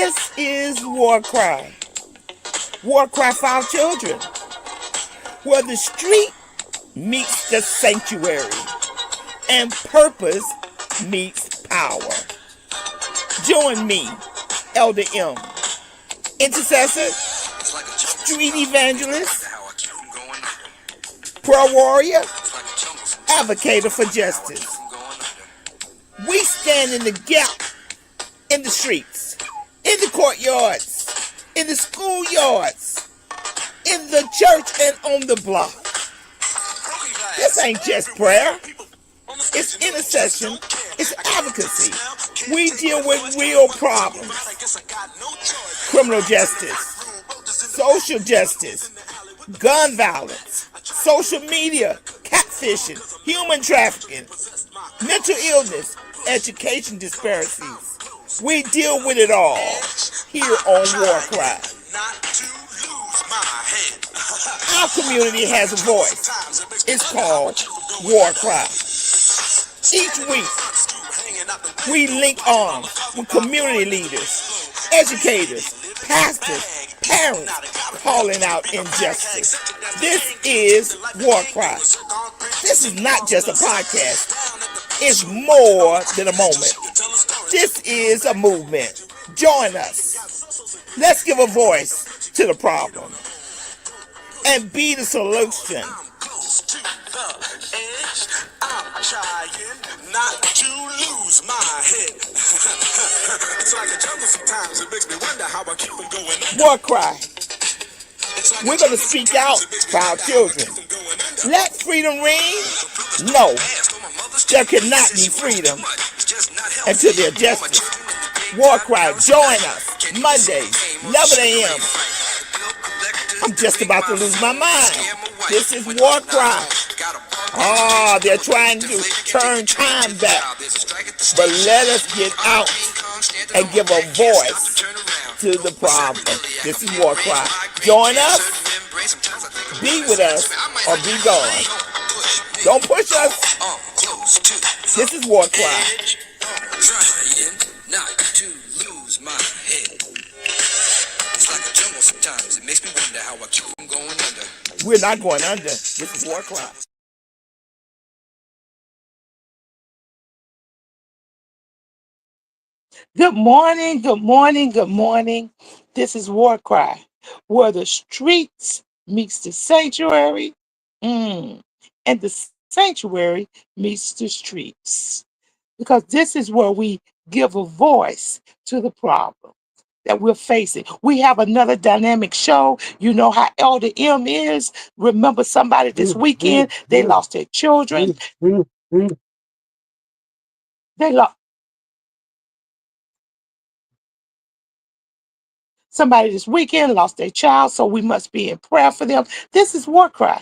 This is WarCry. WarCry for our children, where the street meets the sanctuary and purpose meets power. Join me, Elder M, intercessor, street evangelist, prayer warrior, advocator for justice. We stand in the gap in the streets, in the courtyards, in the schoolyards, in the church, and on the block. This ain't just prayer. It's intercession. It's advocacy. We deal with real problems. Criminal justice, social justice, gun violence, social media, catfishing, human trafficking, mental illness, education disparities. We deal with it all here on WarCry. Our community has a voice. It's called WarCry. Each week, we link arms with community leaders, educators, pastors, parents calling out injustice. This is WarCry. This is not just a podcast. It's more than a moment. This is a movement. Join us. Let's give a voice to the problem and be the solution. I'm trying not to lose my head. It's like a jungle sometimes. It makes me wonder how I keep them going. WarCry. We're going to speak out for our children. Let freedom ring? No. There cannot be freedom until there's justice. WarCry, join us Mondays, 11 a.m. I'm just about to lose my mind. This is WarCry. Oh, they're trying to turn time back. But let us get out and give a voice to the problem. This is WarCry. Join us, be with us, or be gone. Don't push us. This is WarCry. Trying not to lose my head. It's like a jungle sometimes. It makes me wonder how I keep from going under. We're not going under. This is WarCry. Good morning, good morning, good morning. This is WarCry, where the streets meets the sanctuary, and the sanctuary meets the streets. Because this is where we give a voice to the problem that we're facing. We have another dynamic show. You know how Elder M is. Remember somebody this weekend, they lost their children. They lost. Somebody this weekend lost their child, so we must be in prayer for them. This is WarCry.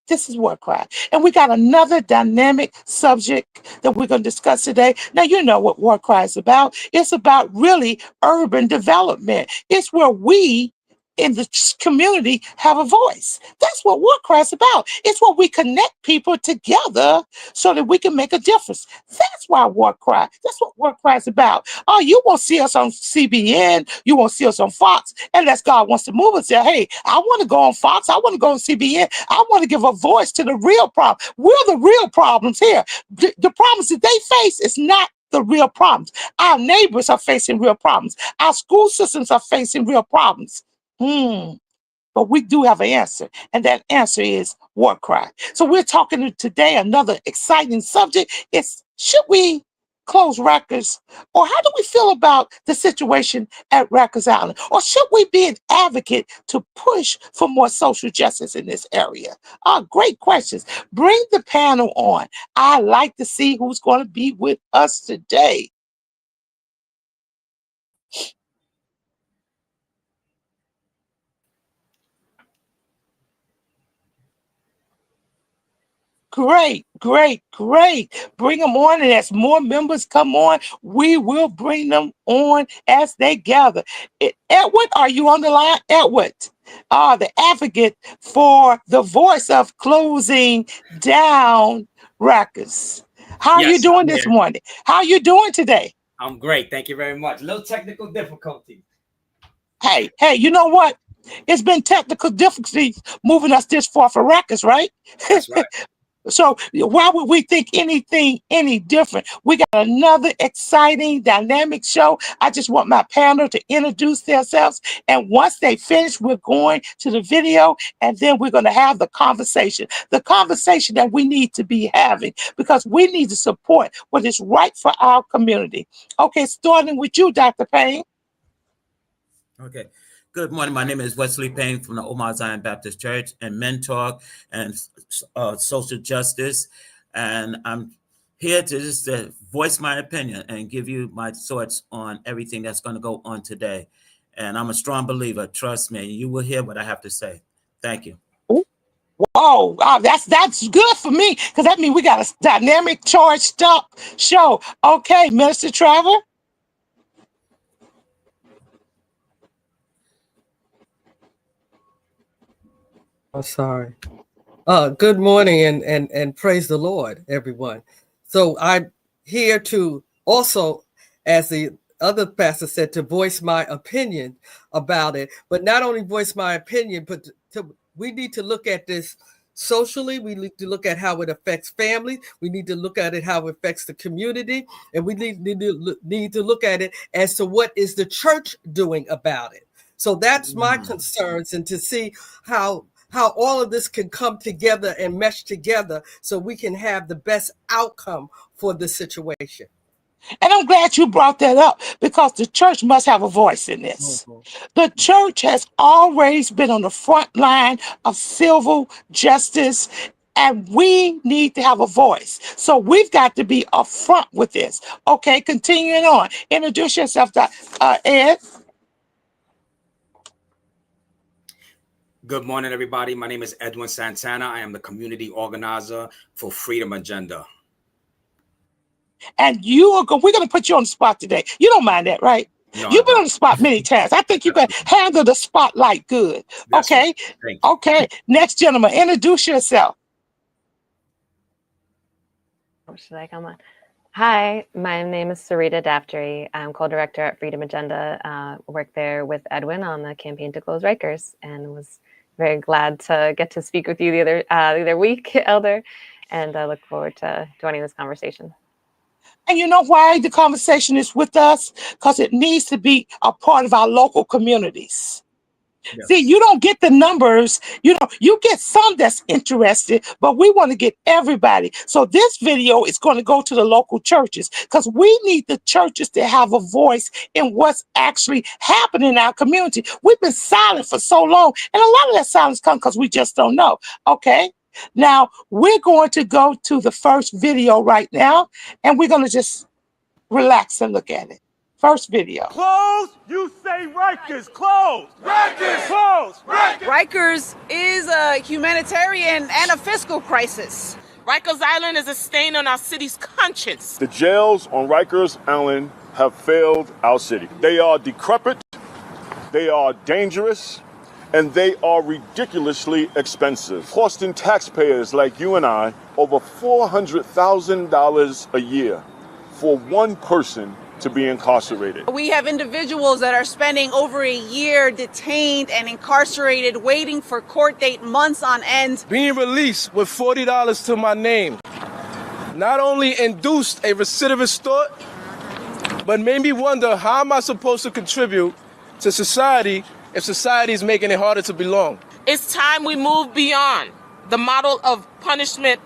This is WarCry. And we got another dynamic subject that we're going to discuss today. Now, you know what WarCry is about. It's about really urban development. It's where we in the community have a voice. That's what WarCry is about. It's where we connect people together so that we can make a difference. That's why WarCry. That's what WarCry is about. Oh, you won't see us on CBN. You won't see us on Fox unless God wants to move us. Say, hey, I want to go on Fox. I want to go on CBN. I want to give a voice to the real problem. We're the real problems here. The problems that they face is not the real problems. Our neighbors are facing real problems. Our school systems are facing real problems. But we do have an answer, and that answer is WarCry. So we're talking today another exciting subject. It's should we close Rikers, or how do we feel about the situation at Rikers Island, or should we be an advocate to push for more social justice in this area? Great questions. Bring the panel on. I like to see who's going to be with us today. Great. Bring them on, and as more members come on, we will bring them on as they gather. Edward, are you on the line? Edward, the advocate for the voice of closing down Rikers. How are you doing this morning? How are you doing today? I'm great. Thank you very much. Little technical difficulty. Hey, you know what? It's been technical difficulties moving us this far for Rikers, right? That's right. So why would we think anything any different? We got another exciting, dynamic show. I just want my panel to introduce themselves. And once they finish, we're going to the video, and then we're going to have the conversation that we need to be having, because we need to support what is right for our community. Okay, starting with you, Dr. Payne. Okay. Good morning. My name is Wesley Payne from the Omar Zion Baptist Church and Men Talk and Social Justice. And I'm here to just voice my opinion and give you my thoughts on everything that's going to go on today. And I'm a strong believer. Trust me. You will hear what I have to say. Thank you. Whoa, that's good for me, because that means we got a dynamic, charged up show. Okay, Minister Trevor. I'm sorry. Good morning and praise the Lord, everyone. So I'm here to also, as the other pastor said, to voice my opinion about it, but not only voice my opinion, but we need to look at this socially. We need to look at how it affects families. We need to look at it how it affects the community, and we need to look at it as to what is the church doing about it. So that's my concerns, and to see how all of this can come together and mesh together so we can have the best outcome for the situation. And I'm glad you brought that up, because the church must have a voice in this. The church has always been on the front line of civil justice, and we need to have a voice. So we've got to be upfront with this. Okay, continuing on. Introduce yourself, Ed. Good morning, everybody. My name is Edwin Santana. I am the community organizer for Freedom Agenda. And we're going to put you on the spot today. You don't mind that, right? No, You've been on the spot many times. I think you can handle the spotlight good. That's Okay. Right. Thank you. Okay. Next gentleman, introduce yourself. Should I come on? Hi, my name is Sarita Daftry. I'm co-director at Freedom Agenda. Work there with Edwin on the campaign to close Rikers, and was very glad to get to speak with you the other week, Elder, and I look forward to joining this conversation. And you know why the conversation is with us? Because it needs to be a part of our local communities. Yes. See, you don't get the numbers, you get some that's interested, but we want to get everybody. So this video is going to go to the local churches, because we need the churches to have a voice in what's actually happening in our community. We've been silent for so long, and a lot of that silence comes because we just don't know. Okay. Now we're going to go to the first video right now, and we're going to just relax and look at it. First video. Close, you say Rikers, close! Rikers, close! Rikers is a humanitarian and a fiscal crisis. Rikers Island is a stain on our city's conscience. The jails on Rikers Island have failed our city. They are decrepit, they are dangerous, and they are ridiculously expensive, costing taxpayers like you and I over $400,000 a year for one person to be incarcerated. We have individuals that are spending over a year detained and incarcerated, waiting for court date months on end. Being released with $40 to my name not only induced a recidivist thought, but made me wonder, how am I supposed to contribute to society if society is making it harder to belong? It's time we move beyond the model of punishment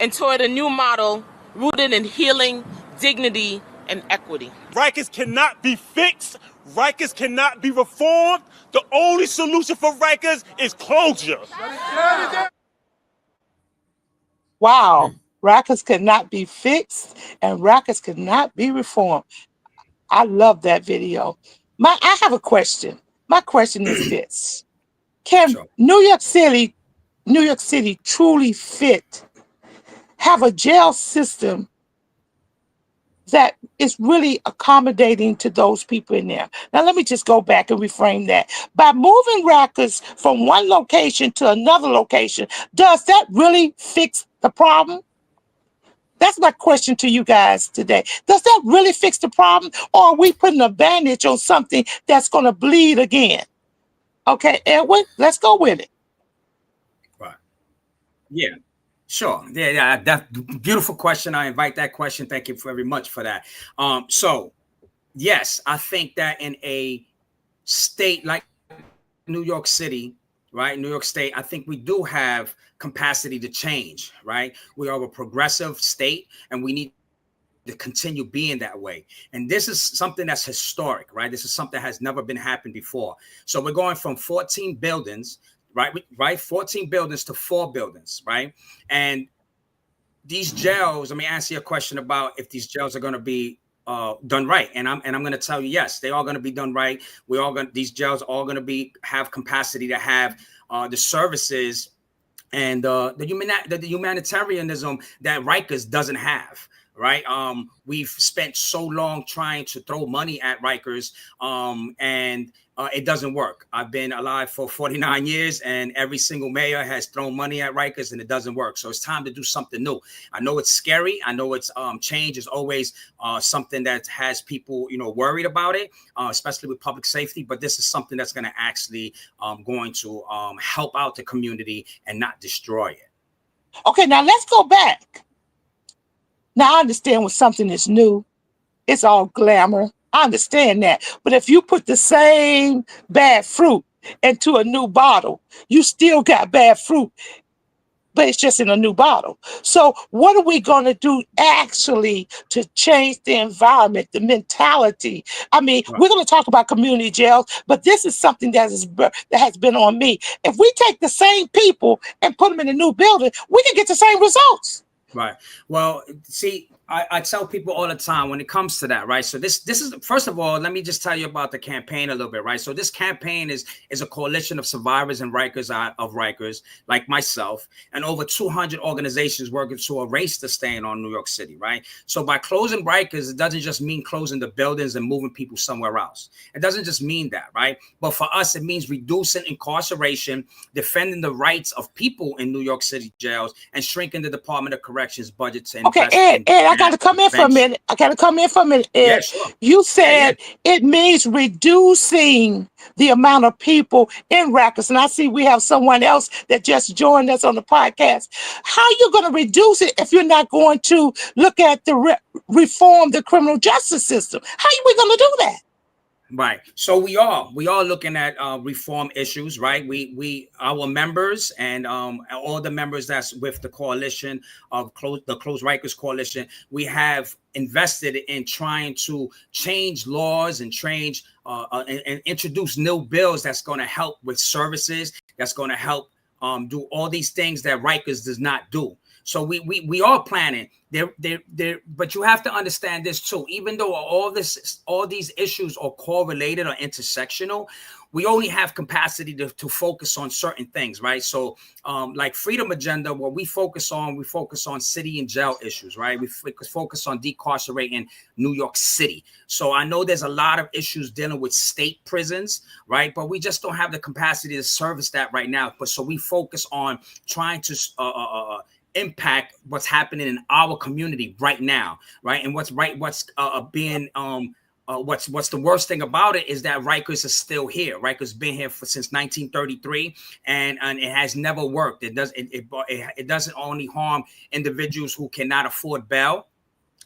and toward a new model rooted in healing, dignity, and equity. Rikers cannot be fixed. Rikers cannot be reformed. The only solution for Rikers is closure. Wow. Rikers cannot be fixed, and Rikers cannot be reformed. I love that video. I have a question. My question is this. Can New York City truly have a jail system that is really accommodating to those people in there? Now, let me just go back and reframe that. By moving Rikers from one location to another location, does that really fix the problem? That's my question to you guys today. Does that really fix the problem, or are we putting a bandage on something that's going to bleed again? Okay, Edwin, let's go with it. Right. Yeah. Sure. Yeah. That beautiful question. I invite that question. Thank you very much for that. So, yes, I think that in a state like New York City, right? New York State, I think we do have capacity to change, right? We are a progressive state, and we need to continue being that way. And this is something that's historic, right? This is something that has never been happened before. So we're going from 14 buildings, right? 14 buildings to 4 buildings, right? And these jails, let me answer your question about if these jails are going to be done right, and I'm going to tell you, yes, they are going to be done right. These jails are all going to have capacity to have the services and the humanitarianism that Rikers doesn't have. Right. We've spent so long trying to throw money at Rikers, and it doesn't work. I've been alive for 49 years, and every single mayor has thrown money at Rikers, and it doesn't work. So it's time to do something new. I know it's scary. I know it's change is always something that has people, worried about it, especially with public safety. But this is something that's going to actually going to help out the community and not destroy it. Okay, now let's go back. Now, I understand when something is new, it's all glamour. I understand that. But if you put the same bad fruit into a new bottle, you still got bad fruit, but it's just in a new bottle. So what are we going to do actually to change the environment, the mentality? I mean, we're going to talk about community jails, but this is something that has been on me. If we take the same people and put them in a new building, we can get the same results. Right. Well, see, I tell people all the time when it comes to that, right? So this is, first of all, let me just tell you about the campaign a little bit, right? So this campaign is a coalition of survivors and Rikers like myself, and over 200 organizations working to erase the stain on New York City, right? So by closing Rikers, it doesn't just mean closing the buildings and moving people somewhere else. It doesn't just mean that, right? But for us, it means reducing incarceration, defending the rights of people in New York City jails, and shrinking the Department of Corrections budget to invest. Okay, Ed, I got to come in for a minute. Ed. Yeah, sure. You said it means reducing the amount of people in Rikers. And I see we have someone else that just joined us on the podcast. How are you going to reduce it if you're not going to look at the reform the criminal justice system? How are we going to do that? Right. So we are looking at reform issues, right? Our members and all the members that's with the coalition of the Close Rikers Coalition, we have invested in trying to change laws and change and introduce new bills that's going to help with services, that's going to help do all these things that Rikers does not do. So we are planning there, but you have to understand this too. Even though all these issues are correlated or intersectional, we only have capacity to focus on certain things, right? So like Freedom Agenda, what we focus on city and jail issues, right? We focus on decarcerating New York City. So I know there's a lot of issues dealing with state prisons, right? But we just don't have the capacity to service that right now. But so we focus on trying to impact what's happening in our community right now, right? And what's the worst thing about it is that Rikers is still here. Rikers been here since 1933, and it has never worked. It doesn't only harm individuals who cannot afford bail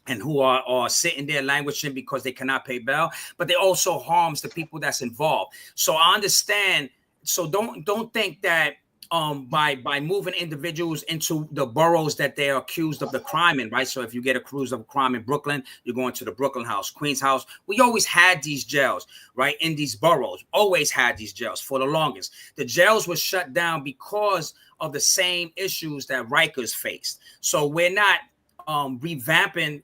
and who are sitting there languishing because they cannot pay bail, but it also harms the people that's involved. So I understand. So don't think that by moving individuals into the boroughs that they're accused of the crime in, right? So if you get accused of a crime in Brooklyn, you're going to the Brooklyn house, Queens house. We always had these jails, right? In these boroughs, always had these jails for the longest. The jails were shut down because of the same issues that Rikers faced. So we're not revamping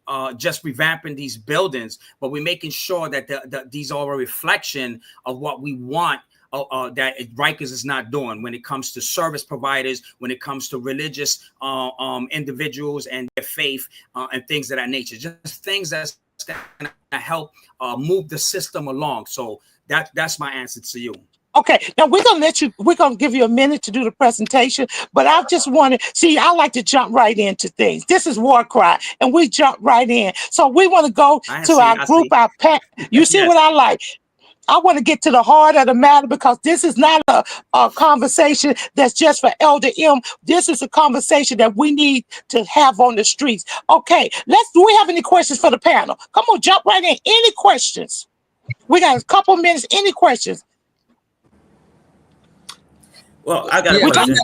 these buildings, but we're making sure that these are a reflection of what we want that Rikers is not doing when it comes to service providers, when it comes to religious individuals and their faith and things of that nature. Just things that's going to help move the system along. So that's my answer to you. Okay, now we're gonna give you a minute to do the presentation, but I just wanted, see, I like to jump right into things. This is WarCry, and we jump right in. So we want to go to our group, our pack. You see Yes. what I like? I want to get to the heart of the matter, because this is not a conversation that's just for Elder M. This is a conversation that we need to have on the streets. Okay, do we have any questions for the panel? Come on, jump right in. Any questions? We got a couple minutes. Any questions? Well, I got a question.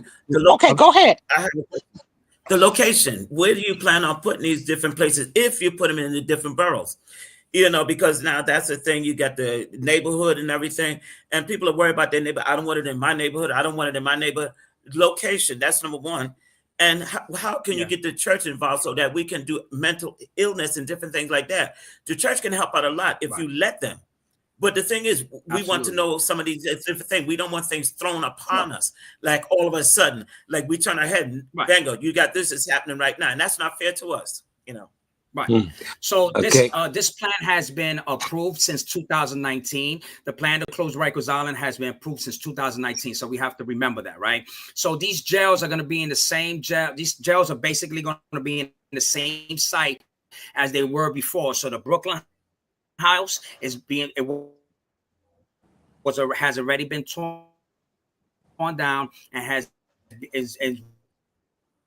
Okay, go ahead. I have a question. The location, where do you plan on putting these different places if you put them in the different boroughs? You know, because now that's the thing, you got the neighborhood and everything, and people are worried about their neighbor. I don't want it in my neighborhood. I don't want it in my neighborhood. Location, that's number one. And how can you get the church involved so that we can do mental illness and different things like that? The church can help out a lot if you let them. But the thing is, we want to know some of these different things. We don't want things thrown upon us, like all of a sudden, like we turn our head and bingo, you got this is happening right now. And that's not fair to us, you know. Right. So this plan has been approved since 2019. The plan to close Rikers Island has been approved since 2019. So we have to remember that, right? So these jails are going to be in the same jail. These jails are basically going to be in the same site as they were before. So the Brooklyn house has already been torn down and is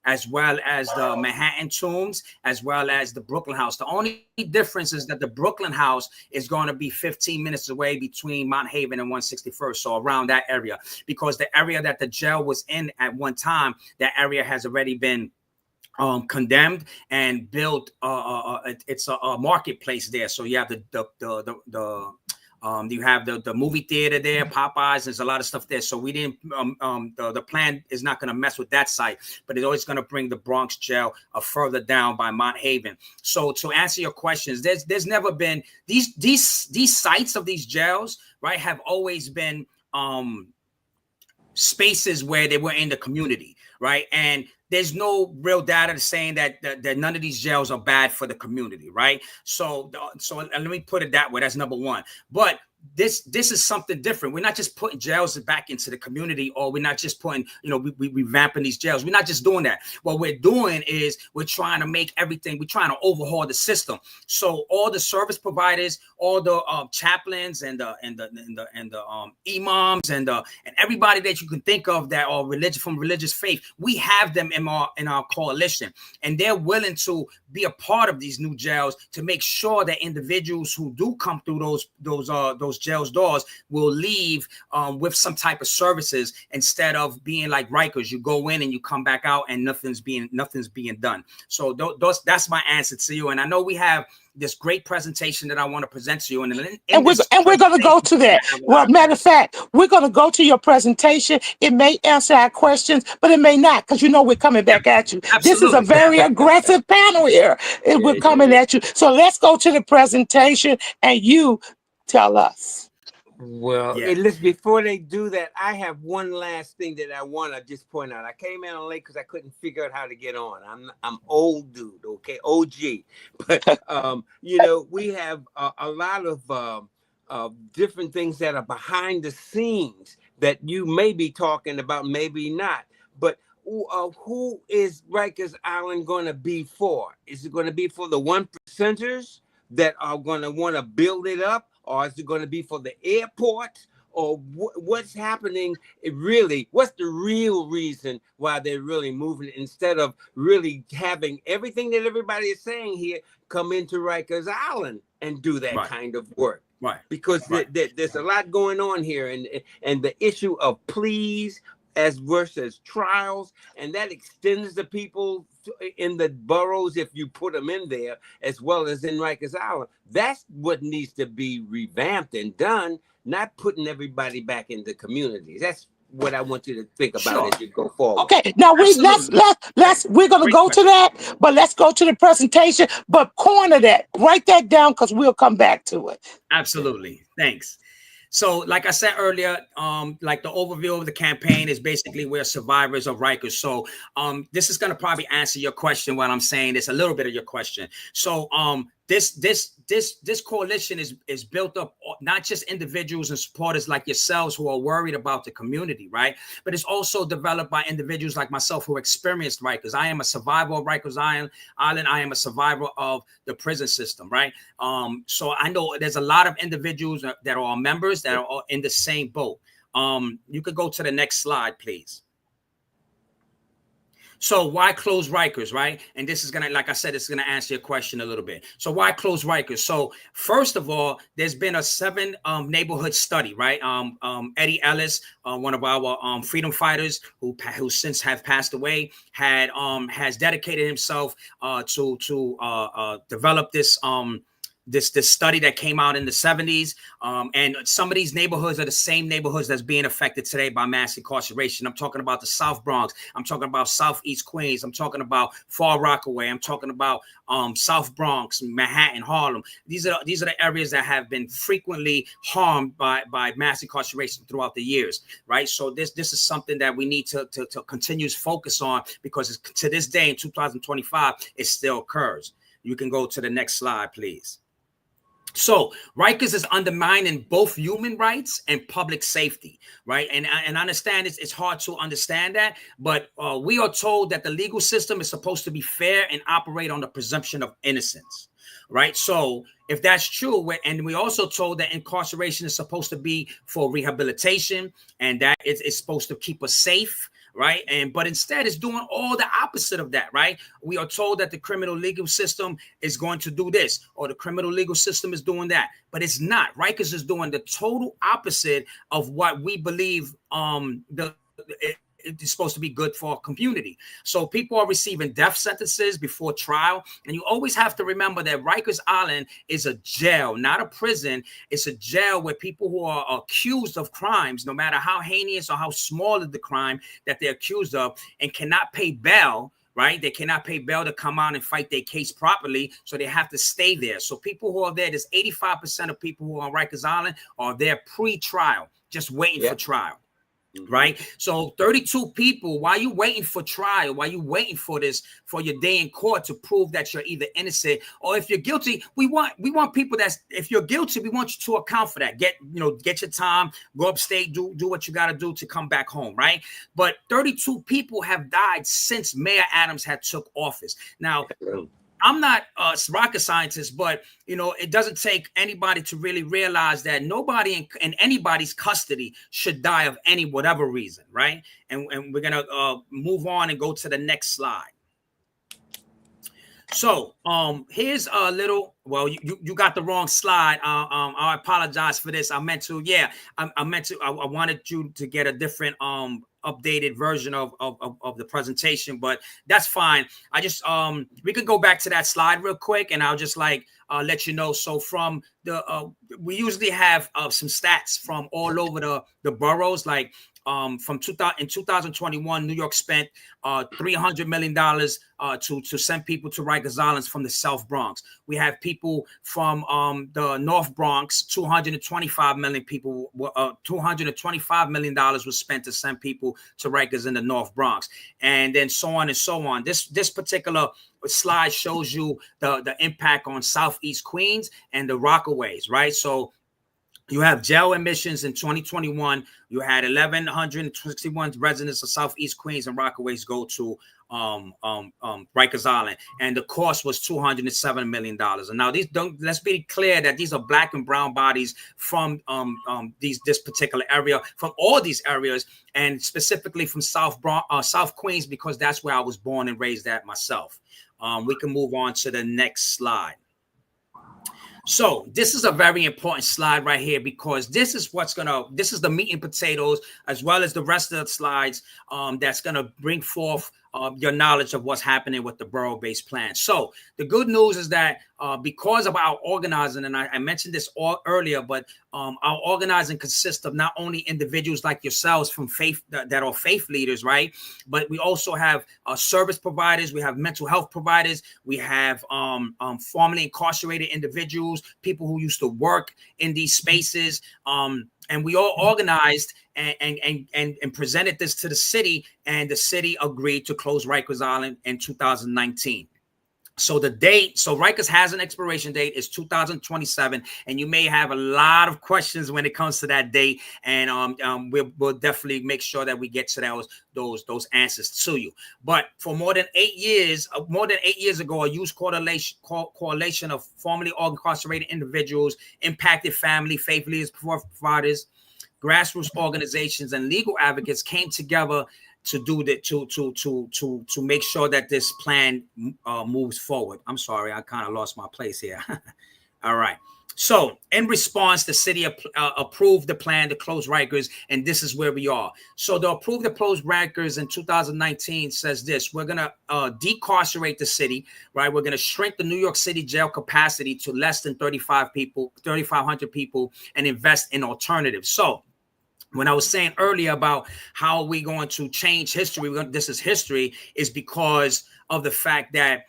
as well as the Manhattan Tombs, as well as the Brooklyn house. The only difference is that the Brooklyn house is going to be 15 minutes away between Mount Haven and 161st, so around that area, because the area that the jail was in at one time, that area has already been condemned and built. It's a marketplace there. So you have you have the movie theater there, Popeyes. There's a lot of stuff there. So we didn't. The plan is not going to mess with that site, but it's always going to bring the Bronx jail further down by Mount Haven. So to answer your questions, there's never been these sites of these jails, right, have always been spaces where they were in the community, right, and there's no real data saying that none of these jails are bad for the community, right? So let me put it that way. That's number one. But this is something different. We're not just putting jails back into the community, or we're not just putting, we revamping these jails. We're not just doing that. What we're doing is we're trying to make everything, we're trying to overhaul the system. So all the service providers, all the chaplains and the imams and everybody that you can think of that are from religious faith, we have them in our coalition, and they're willing to be a part of these new jails to make sure that individuals who do come through those jails doors will leave with some type of services, instead of being like Rikers. You go in and you come back out and nothing's being done. So that's my answer to you. And I know we have this great presentation that I want to present to you. And we're going to go to that. Well, matter of fact, we're going to go to your presentation. It may answer our questions, but it may not, because we're coming back at you. Absolutely. This is a very aggressive panel here. We're coming at you. So let's go to the presentation and you tell us. Well, listen, before they do that, I have one last thing that I want to just point out. I came in late because I couldn't figure out how to get on. I'm old dude, okay, OG. But we have a lot of different things that are behind the scenes that you may be talking about, maybe not. But who is Rikers Island going to be for? Is it going to be for the 1%ers that are going to want to build it up? Or is it going to be for the airport? Or what's happening? What's the real reason why they're really moving, instead of really having everything that everybody is saying here come into Rikers Island and do that kind of work? Right. Because there's a lot going on here, and the issue of pleas as versus trials, and that extends the people in the boroughs if you put them in there, as well as in Rikers Island. That's what needs to be revamped and done, not putting everybody back in the communities. That's what I want you to think about as you go forward. Okay, now we're going to go to that, but let's go to the presentation, but corner that, write that down, because we'll come back to it. Absolutely. Thanks. So like I said earlier, like the overview of the campaign is basically we're survivors of Rikers. So this is going to probably answer your question while I'm saying this, a little bit of your question. So This coalition is built up not just individuals and supporters like yourselves who are worried about the community, right? But it's also developed by individuals like myself who experienced Rikers. I am a survivor of Rikers Island. I am a survivor of the prison system, right? So I know there's a lot of individuals that are members that are in the same boat. You could go to the next slide, please. So why close Rikers, right? And this is going to, like I said, it's going to answer your question a little bit. So why close Rikers? So first of all, there's been a 7 neighborhood study, right? Eddie Ellis, one of our freedom fighters who since have passed away, has dedicated himself to develop this this study that came out in the 70s. And some of these neighborhoods are the same neighborhoods that's being affected today by mass incarceration. I'm talking about the South Bronx. I'm talking about Southeast Queens. I'm talking about Far Rockaway. I'm talking about South Bronx, Manhattan, Harlem. These are the areas that have been frequently harmed by mass incarceration throughout the years, right? So this is something that we need to continue to focus on, because to this day in 2025, it still occurs. You can go to the next slide, please. So Rikers is undermining both human rights and public safety, right? And I understand it's hard to understand that, but we are told that the legal system is supposed to be fair and operate on the presumption of innocence, right? So if that's true, and we also told that incarceration is supposed to be for rehabilitation and that it's supposed to keep us safe, right? But instead it's doing all the opposite of that, right? We are told that the criminal legal system is going to do this, or the criminal legal system is doing that, but it's not. Rikers is doing the total opposite of what we believe it's supposed to be good for our community. So people are receiving death sentences before trial. And you always have to remember that Rikers Island is a jail, not a prison. It's a jail where people who are accused of crimes, no matter how heinous or how small is the crime that they're accused of, and cannot pay bail, right? They cannot pay bail to come out and fight their case properly. So they have to stay there. So people who are there, there's 85% of people who are on Rikers Island are there pre-trial, just waiting for trial. Right. So 32 people, while you waiting for trial, while you waiting for for your day in court to prove that you're either innocent or if you're guilty, we want people that's, if you're guilty, we want you to account for that. Get your time, go upstate, do what you got to do to come back home. Right. But 32 people have died since Mayor Adams had took office. Now, I'm not a rocket scientist, but, it doesn't take anybody to really realize that nobody in anybody's custody should die of whatever reason, right? And we're going to move on and go to the next slide. So here's a little, well, you got the wrong slide. I apologize for this. I wanted you to get a different updated version of the presentation, but that's fine. I just we could go back to that slide real quick, and I'll just let you know. So from the we usually have some stats from all over the boroughs, like in 2021, New York spent $300 million to send people to Rikers Island from the South Bronx. We have people from the North Bronx, $225 million was spent to send people to Rikers in the North Bronx, and then so on and so on. This particular slide shows you the impact on Southeast Queens and the Rockaways, right? So you have jail admissions in 2021. You had 1,161 residents of Southeast Queens and Rockaways go to Rikers Island, and the cost was $207 million. And now let's be clear that these are Black and brown bodies from this particular area, from all these areas, and specifically from South Queens, because that's where I was born and raised at myself. We can move on to the next slide. So this is a very important slide right here, because this is the meat and potatoes, as well as the rest of the slides that's going to bring forth your knowledge of what's happening with the borough-based plan. So the good news is that because of our organizing, and I mentioned this earlier, but our organizing consists of not only individuals like yourselves from faith that are faith leaders, right? But we also have service providers, we have mental health providers, we have formerly incarcerated individuals, people who used to work in these spaces, and we all organized and presented this to the city, and the city agreed to close Rikers Island in 2019. So the date, so Rikers has an expiration date, is 2027, and you may have a lot of questions when it comes to that date, and we'll definitely make sure that we get to those answers to you. But for more than 8 years ago, a youth coalition of formerly incarcerated individuals, impacted family, faith leaders, providers, grassroots organizations, and legal advocates came together to do that, to make sure that this plan moves forward. I'm sorry, I kind of lost my place here. All right. So in response, the city approved the plan to close Rikers, and this is where we are. So the approved to close Rikers in 2019 says this: we're going to decarcerate the city, right? We're going to shrink the New York City jail capacity to less than 3,500 people, and invest in alternatives. So when I was saying earlier about how we're going to change history, this is history, is because of the fact that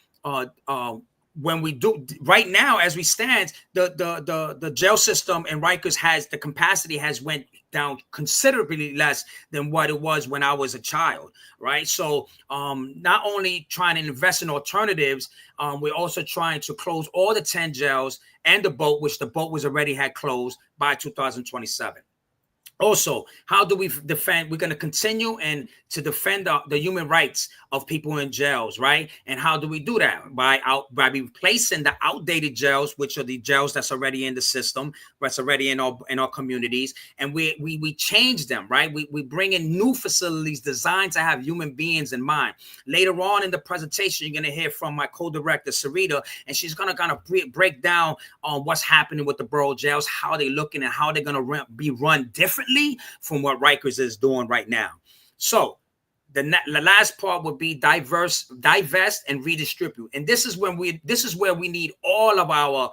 when we do right now, as we stand, the jail system in Rikers the capacity has went down considerably less than what it was when I was a child, right? So not only trying to invest in alternatives, we're also trying to close all the 10 jails and the boat, which the boat was already had closed by 2027. Also, how do we defend? We're going to continue to defend the human rights of people in jails, right? And how do we do that? By replacing the outdated jails, which are the jails that's already in the system, that's already in our communities, and we change them, right? We bring in new facilities designed to have human beings in mind. Later on in the presentation, you're going to hear from my co-director Sarita, and she's going to kind of break down on what's happening with the borough jails, how they're looking, and how they're going to be run differently from what Rikers is doing right now. So the last part would be divest and redistribute, and this is where we need all of our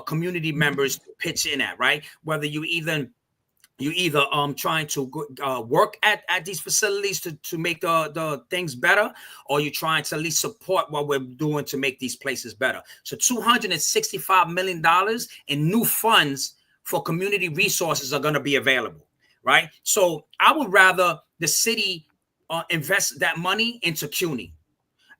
community members to pitch in at, right? Whether you either trying to work at these facilities to make the things better, or you're trying to at least support what we're doing to make these places better. So $265 million in new funds for community resources are going to be available. Right. So I would rather the city invest that money into CUNY.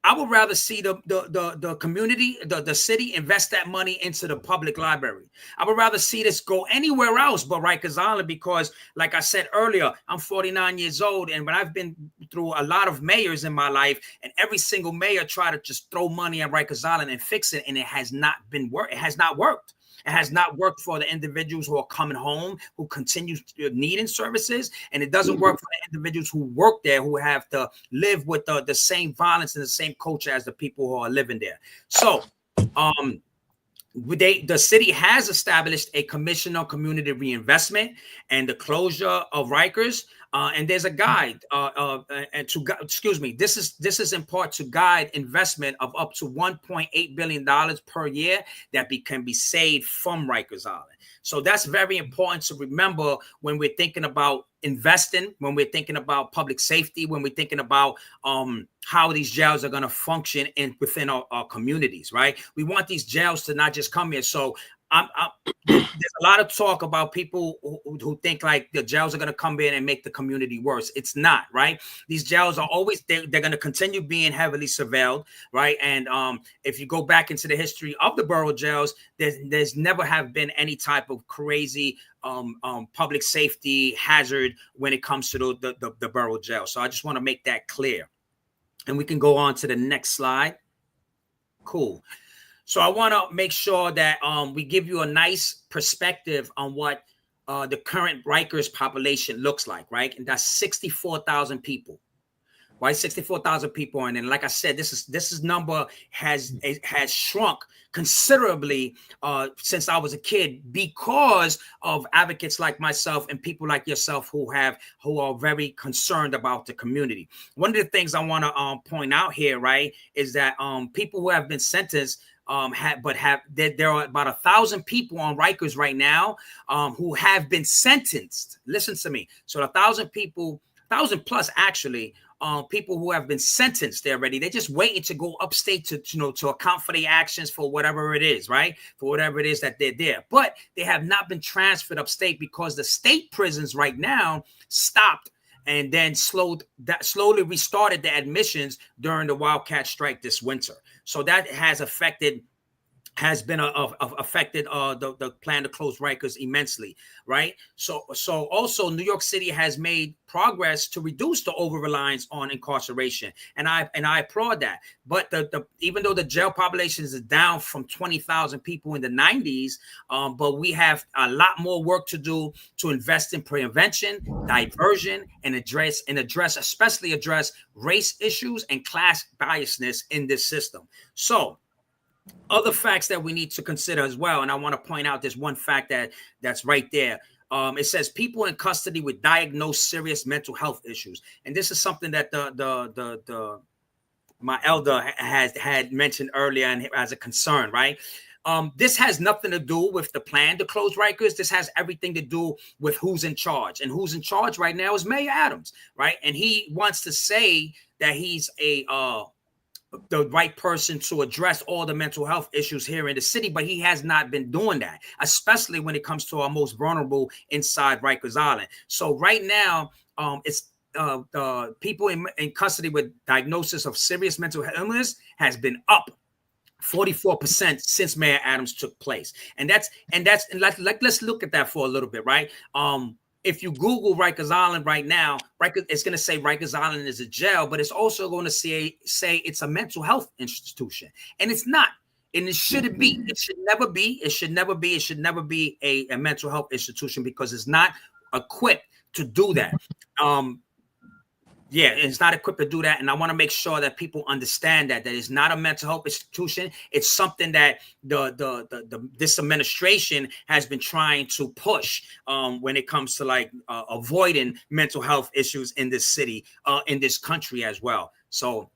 I would rather see the community, the city invest that money into the public library. I would rather see this go anywhere else but Rikers Island, because like I said earlier, I'm 49 years old, and when I've been through a lot of mayors in my life, and every single mayor tried to just throw money at Rikers Island and fix it, and it has not worked. It has not worked for the individuals who are coming home, who continue needing services. And it doesn't work for the individuals who work there, who have to live with the same violence and the same culture as the people who are living there. So the city has established a commission on community reinvestment and the closure of Rikers. And there's a guide this is in part to guide investment of up to $1.8 billion per year that can be saved from Rikers Island. So that's very important to remember when we're thinking about investing, when we're thinking about public safety, when we're thinking about how these jails are going to function within our communities, right? We want these jails to not just come here. So there's a lot of talk about people who think like the jails are going to come in and make the community worse. It's not, right? These jails are always, they're going to continue being heavily surveilled, right? And if you go back into the history of the borough jails, there's never have been any type of crazy public safety hazard when it comes to the borough jail. So I just want to make that clear. And we can go on to the next slide. Cool. So I want to make sure that we give you a nice perspective on what the current Rikers population looks like, right? And that's 64,000 people, right? 64,000 people. And then, like I said, this number has shrunk considerably since I was a kid, because of advocates like myself and people like yourself who are very concerned about the community. One of the things I want to point out here, right, is that people who have been sentenced there are about 1,000 people on Rikers right now who have been sentenced. Listen to me. So 1,000 people, 1,000 plus actually, people who have been sentenced there already. They're just waiting to go upstate to account for the actions for whatever it is, right? For whatever it is that they're there. But they have not been transferred upstate because the state prisons right now stopped and then slowly restarted the admissions during the wildcat strike this winter. So that has affected the plan to close Rikers immensely, right? So also New York City has made progress to reduce the over-reliance on incarceration, and I applaud that. But even though the jail population is down from 20,000 people in the 90s, but we have a lot more work to do to invest in prevention, diversion, and especially address race issues and class biasness in this system. So other facts that we need to consider as well, and I want to point out this one fact that's right there. It says people in custody with diagnosed serious mental health issues, and this is something that my elder had mentioned earlier and as a concern, right? This has nothing to do with the plan to close Rikers. This has everything to do with who's in charge, and who's in charge right now is Mayor Adams, right? And he wants to say that he's the right person to address all the mental health issues here in the city, but he has not been doing that, especially when it comes to our most vulnerable inside Rikers Island. So right now, it's people in custody with diagnosis of serious mental illness has been up 44% since Mayor Adams took place, and let's look at that for a little bit, right? If you Google Rikers Island right now, it's going to say Rikers Island is a jail, but it's also going to say it's a mental health institution, and it's not, and it shouldn't be. It should never be. It should never be. It should never be a mental health institution because it's not equipped to do that. Yeah, it's not equipped to do that, and I want to make sure that people understand that it's not a mental health institution. It's something that this administration has been trying to push when it comes to like avoiding mental health issues in this city, in this country as well. So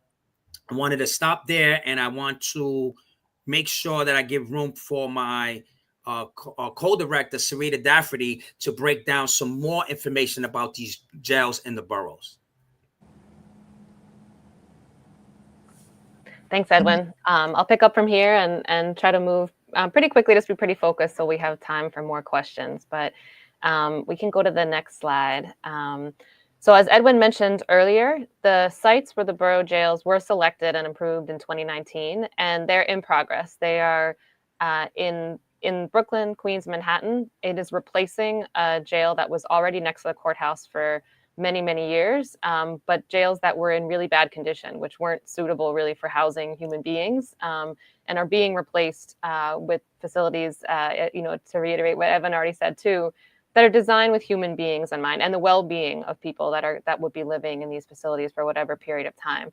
I wanted to stop there, and I want to make sure that I give room for my co-director, Sarita Dafferty, to break down some more information about these jails in the boroughs. Thanks, Edwin. I'll pick up from here and try to move pretty quickly, just be pretty focused so we have time for more questions. But we can go to the next slide. So as Edwin mentioned earlier, the sites for the borough jails were selected and approved in 2019, and they're in progress. They are in Brooklyn, Queens, Manhattan. It is replacing a jail that was already next to the courthouse for many, many years, but jails that were in really bad condition, which weren't suitable really for housing human beings, and are being replaced with facilities, to reiterate what Evan already said too, that are designed with human beings in mind and the well-being of people that would be living in these facilities for whatever period of time.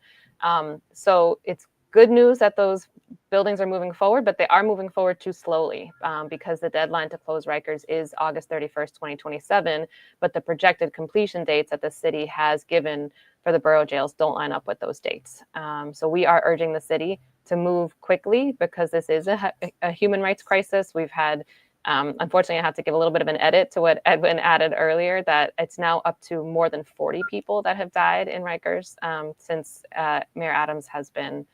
So it's good news that those buildings are moving forward, but they are moving forward too slowly because the deadline to close Rikers is August 31st, 2027, but the projected completion dates that the city has given for the borough jails don't line up with those dates. So we are urging the city to move quickly because this is a human rights crisis. We've had, unfortunately, I have to give a little bit of an edit to what Edwin added earlier, that it's now up to more than 40 people that have died in Rikers since Mayor Adams has been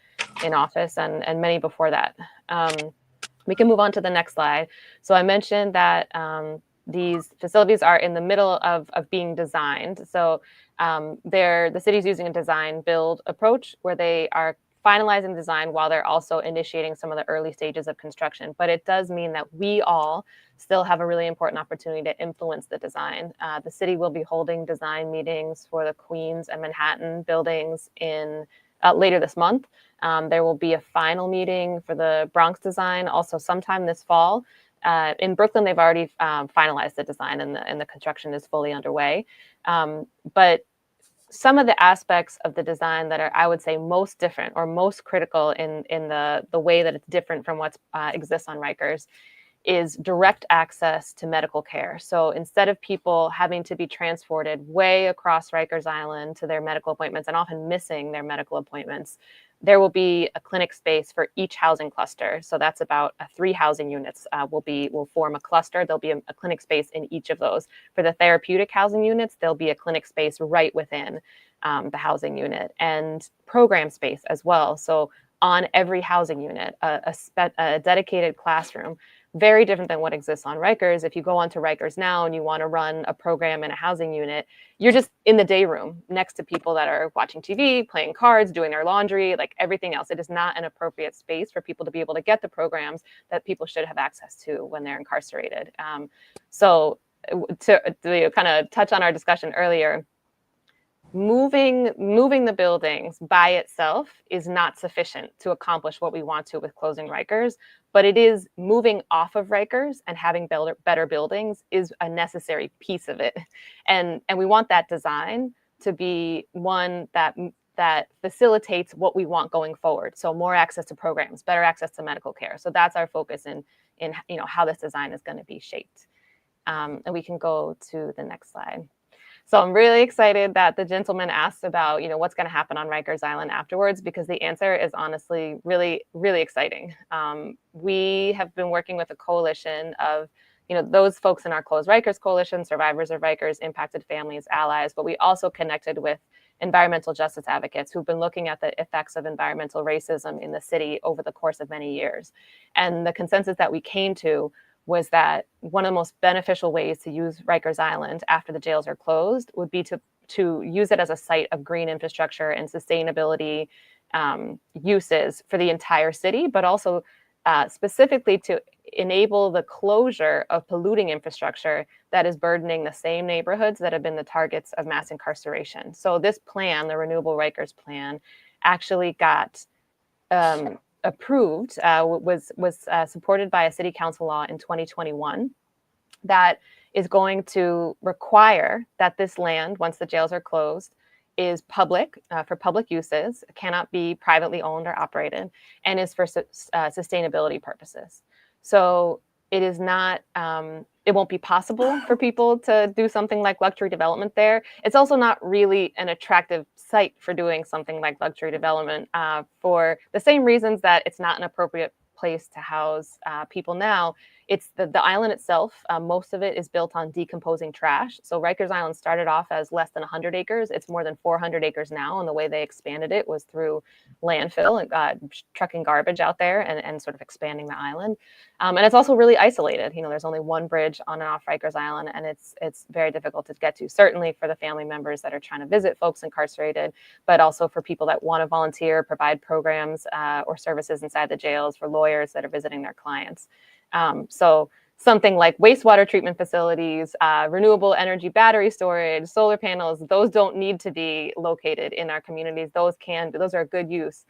in office, and many before that. We can move on to the next slide. So I mentioned that these facilities are in the middle of being designed. So the city's using a design build approach where they are finalizing design while they're also initiating some of the early stages of construction. But it does mean that we all still have a really important opportunity to influence the design. The city will be holding design meetings for the Queens and Manhattan buildings in later this month. There will be a final meeting for the Bronx design also sometime this fall. In Brooklyn, they've already finalized the design and the construction is fully underway. But some of the aspects of the design that are, I would say, most different or most critical in the way that it's different from what exists on Rikers is direct access to medical care. So instead of people having to be transported way across Rikers Island to their medical appointments and often missing their medical appointments, there will be a clinic space for each housing cluster. So that's about 3 housing units will form a cluster. There'll be a clinic space in each of those. For the therapeutic housing units, there'll be a clinic space right within the housing unit, and program space as well. So on every housing unit, a dedicated classroom, very different than what exists on Rikers. If you go onto Rikers now and you want to run a program in a housing unit, you're just in the day room next to people that are watching TV, playing cards, doing their laundry, like everything else. It is not an appropriate space for people to be able to get the programs that people should have access to when they're incarcerated. So to kind of touch on our discussion earlier, moving the buildings by itself is not sufficient to accomplish what we want to with closing Rikers, but it is moving off of Rikers and having better buildings is a necessary piece of it. And we want that design to be one that facilitates what we want going forward. So more access to programs, better access to medical care. So that's our focus in how this design is going to be shaped. And we can go to the next slide. So I'm really excited that the gentleman asked about, what's going to happen on Rikers Island afterwards, because the answer is honestly really, really exciting. We have been working with a coalition of, those folks in our Closed Rikers Coalition, survivors of Rikers, impacted families, allies, but we also connected with environmental justice advocates who've been looking at the effects of environmental racism in the city over the course of many years. And the consensus that we came to was that one of the most beneficial ways to use Rikers Island after the jails are closed would be to use it as a site of green infrastructure and sustainability uses for the entire city, but also specifically to enable the closure of polluting infrastructure that is burdening the same neighborhoods that have been the targets of mass incarceration. So this plan, the Renewable Rikers Plan, actually got approved, was supported by a city council law in 2021 that is going to require that this land, once the jails are closed, is public for public uses, cannot be privately owned or operated, and is for sustainability purposes. So it is not, it won't be possible for people to do something like luxury development there. It's also not really an attractive site for doing something like luxury development for the same reasons that it's not an appropriate place to house people now. It's the island itself, most of it is built on decomposing trash. So Rikers Island started off as less than 100 acres. It's more than 400 acres now, and the way they expanded it was through landfill and trucking garbage out there and sort of expanding the island. And it's also really isolated. There's only one bridge on and off Rikers Island, and it's very difficult to get to, certainly for the family members that are trying to visit folks incarcerated, but also for people that want to volunteer, provide programs or services inside the jails, for lawyers that are visiting their clients. So something like wastewater treatment facilities, renewable energy battery storage, solar panels, those don't need to be located in our communities. Those are a good use,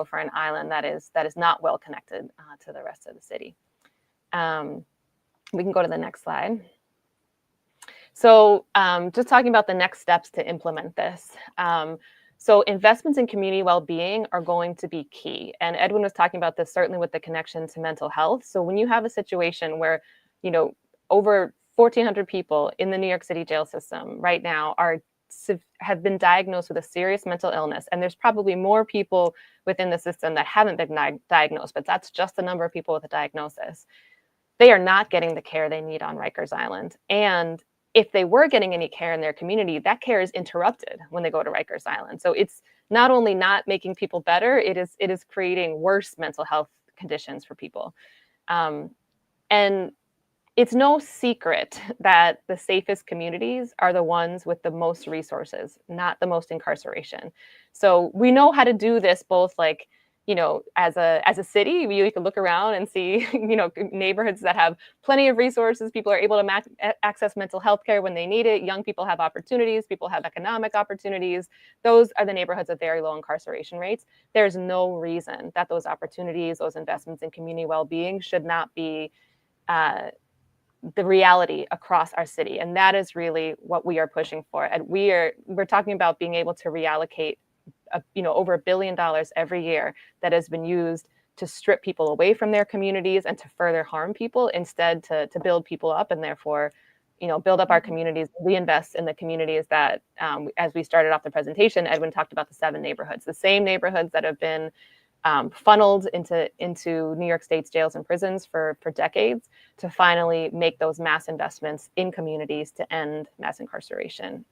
for an island that is not well connected to the rest of the city. We can go to the next slide. So just talking about the next steps to implement this. So investments in community well-being are going to be key. And Edwin was talking about this certainly with the connection to mental health. So when you have a situation where, over 1,400 people in the New York City jail system right now have been diagnosed with a serious mental illness, and there's probably more people within the system that haven't been diagnosed, but that's just the number of people with a diagnosis. They are not getting the care they need on Rikers Island. And if they were getting any care in their community, that care is interrupted when they go to Rikers Island. So it's not only not making people better, it is creating worse mental health conditions for people. And it's no secret that the safest communities are the ones with the most resources, not the most incarceration. So we know how to do this both as a city. You can look around and see, neighborhoods that have plenty of resources. People are able to access mental health care when they need it. Young people have opportunities. People have economic opportunities. Those are the neighborhoods with very low incarceration rates. There's no reason that those opportunities, those investments in community well-being should not be the reality across our city. And that is really what we are pushing for. And we're talking about being able to reallocate over $1 billion every year that has been used to strip people away from their communities and to further harm people, instead to build people up and therefore, build up our communities, reinvest in the communities that, as we started off the presentation, Edwin talked about the 7 neighborhoods, the same neighborhoods that have been funneled into New York State's jails and prisons for decades, to finally make those mass investments in communities to end mass incarceration.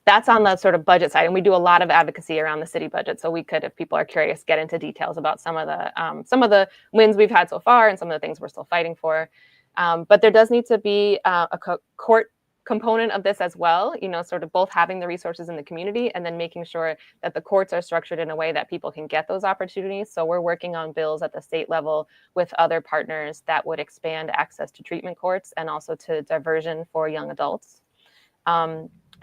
that's on the sort of budget side, and we do a lot of advocacy around the city budget. So we could, if people are curious, get into details about some of the wins we've had so far and some of the things we're still fighting for. But there does need to be a court component of this as well, sort of both having the resources in the community and then making sure that the courts are structured in a way that people can get those opportunities. So we're working on bills at the state level with other partners that would expand access to treatment courts and also to diversion for young adults.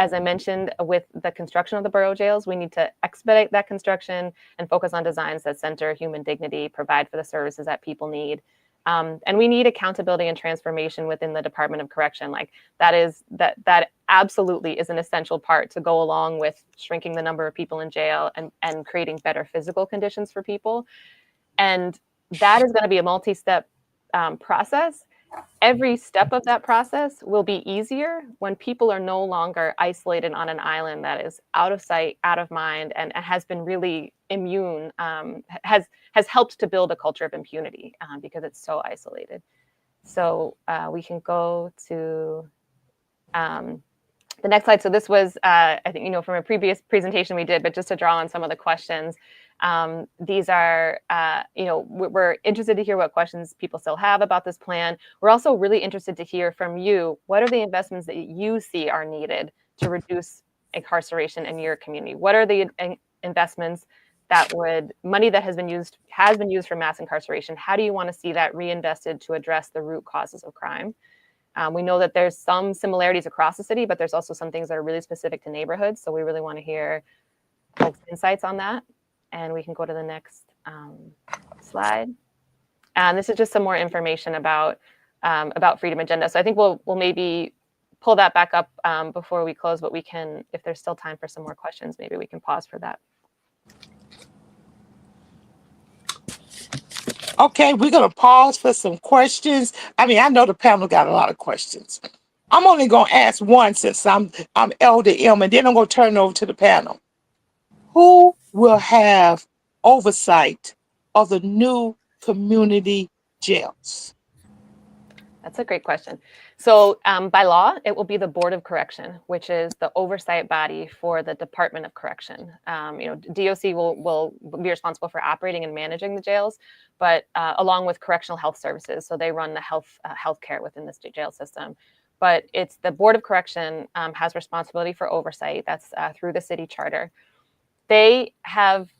As I mentioned, with the construction of the borough jails, we need to expedite that construction and focus on designs that center human dignity, provide for the services that people need. And we need accountability and transformation within the Department of Correction. Like that absolutely is an essential part to go along with shrinking the number of people in jail and creating better physical conditions for people. And that is going to be a multi-step process. Every step of that process will be easier when people are no longer isolated on an island that is out of sight, out of mind, and has been really immune, has helped to build a culture of impunity because it's so isolated. So we can go to the next slide. So this was, I think, from a previous presentation we did, but just to draw on some of the questions. These are, we're interested to hear what questions people still have about this plan. We're also really interested to hear from you. What are the investments that you see are needed to reduce incarceration in your community? What are the investments money that has been used for mass incarceration? How do you want to see that reinvested to address the root causes of crime? We know that there's some similarities across the city, but there's also some things that are really specific to neighborhoods. So we really want to hear folks' insights on that. And we can go to the next slide. And this is just some more information about Freedom Agenda. So I think we'll maybe pull that back up before we close, but we can, if there's still time for some more questions, maybe we can pause for that. Okay, we're going to pause for some questions. I mean, I know the panel got a lot of questions. I'm only going to ask one since I'm Elder M, and then I'm going to turn it over to the panel. Who will have oversight of the new community jails? That's a great question. So by law, it will be the Board of Correction, which is the oversight body for the Department of Correction. DOC will be responsible for operating and managing the jails, but along with correctional health services. So they run the healthcare within the state jail system. But it's the Board of Correction has responsibility for oversight. That's through the city charter. They have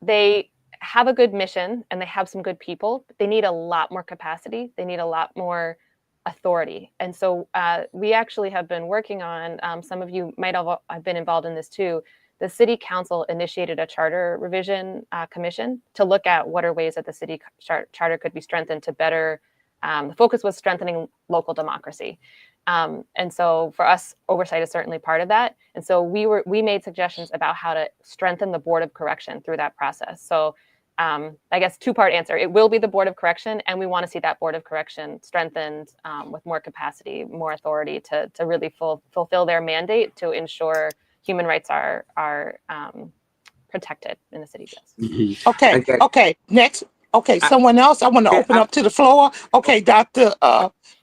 a good mission and they have some good people, but they need a lot more capacity. They need a lot more authority. And so we actually have been working on, some of you might have been involved in this too. The city council initiated a charter revision commission to look at what are ways that the city charter could be strengthened to better, the focus was strengthening local democracy. And so for us, oversight is certainly part of that. And so we made suggestions about how to strengthen the Board of Correction through that process. So I guess two-part answer. It will be the Board of Correction, and we want to see that Board of Correction strengthened with more capacity, more authority to really fulfill their mandate to ensure human rights are protected in the city jails. Okay. Next. Okay, someone else. I want to open up to the floor. Okay, Dr.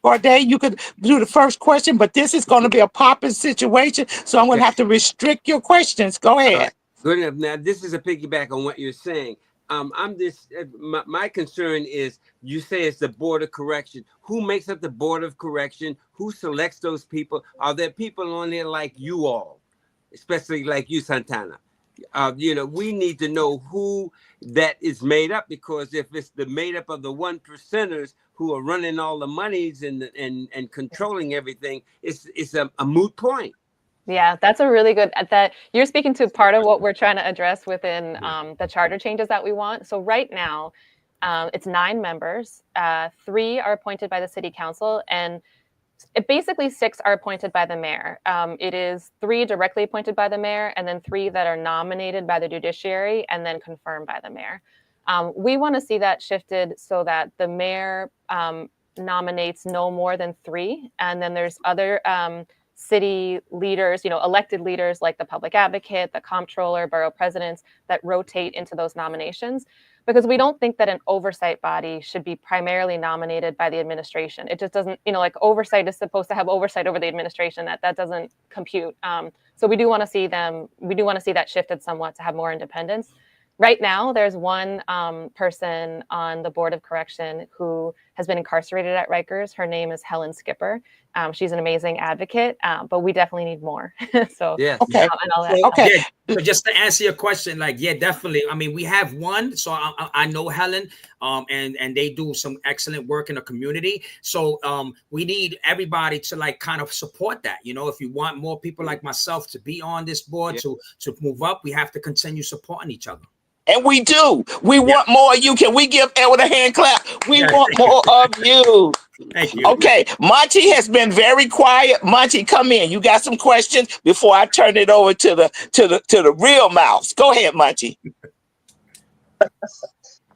Bardet, you could do the first question, but this is going to be a popping situation, so I'm going to have to restrict your questions. Go ahead. Good enough. Now, this is a piggyback on what you're saying. My concern is, you say it's the Board of Correction. Who makes up the Board of Correction? Who selects those people? Are there people on there like you all, especially like you, Santana? We need to know who that is made up, because if it's made up of the 1%ers who are running all the monies and controlling everything, it's a moot point. Yeah, that's a really good, that you're speaking to part of what we're trying to address within the charter changes that we want. So right now, it's 9 members, 3 are appointed by the city council, and basically 6 are appointed by the mayor. It is 3 directly appointed by the mayor, and then 3 that are nominated by the judiciary and then confirmed by the mayor. We want to see that shifted so that the mayor nominates no more than 3, and then there's other city leaders, elected leaders like the public advocate, the comptroller, borough presidents that rotate into those nominations, because we don't think that an oversight body should be primarily nominated by the administration. It just doesn't, like oversight is supposed to have oversight over the administration. That doesn't compute. So we do want to see that shifted somewhat to have more independence. Right now, there's one person on the Board of Correction who has been incarcerated at Rikers. Her name is Helen Skipper. She's an amazing advocate, but we definitely need more. So, yes. Okay. And all that. Okay. Yeah, so just to answer your question, definitely. I mean, we have one, so I know Helen, and they do some excellent work in the community. So we need everybody to kind of support that. If you want more people like myself to be on this board, to move up, we have to continue supporting each other. And we do. We want more of you. Can we give Edwin a hand clap? We want more of you. Thank you. Okay. Monty has been very quiet. Monty, come in. You got some questions before I turn it over to the real mouse. Go ahead, Monty.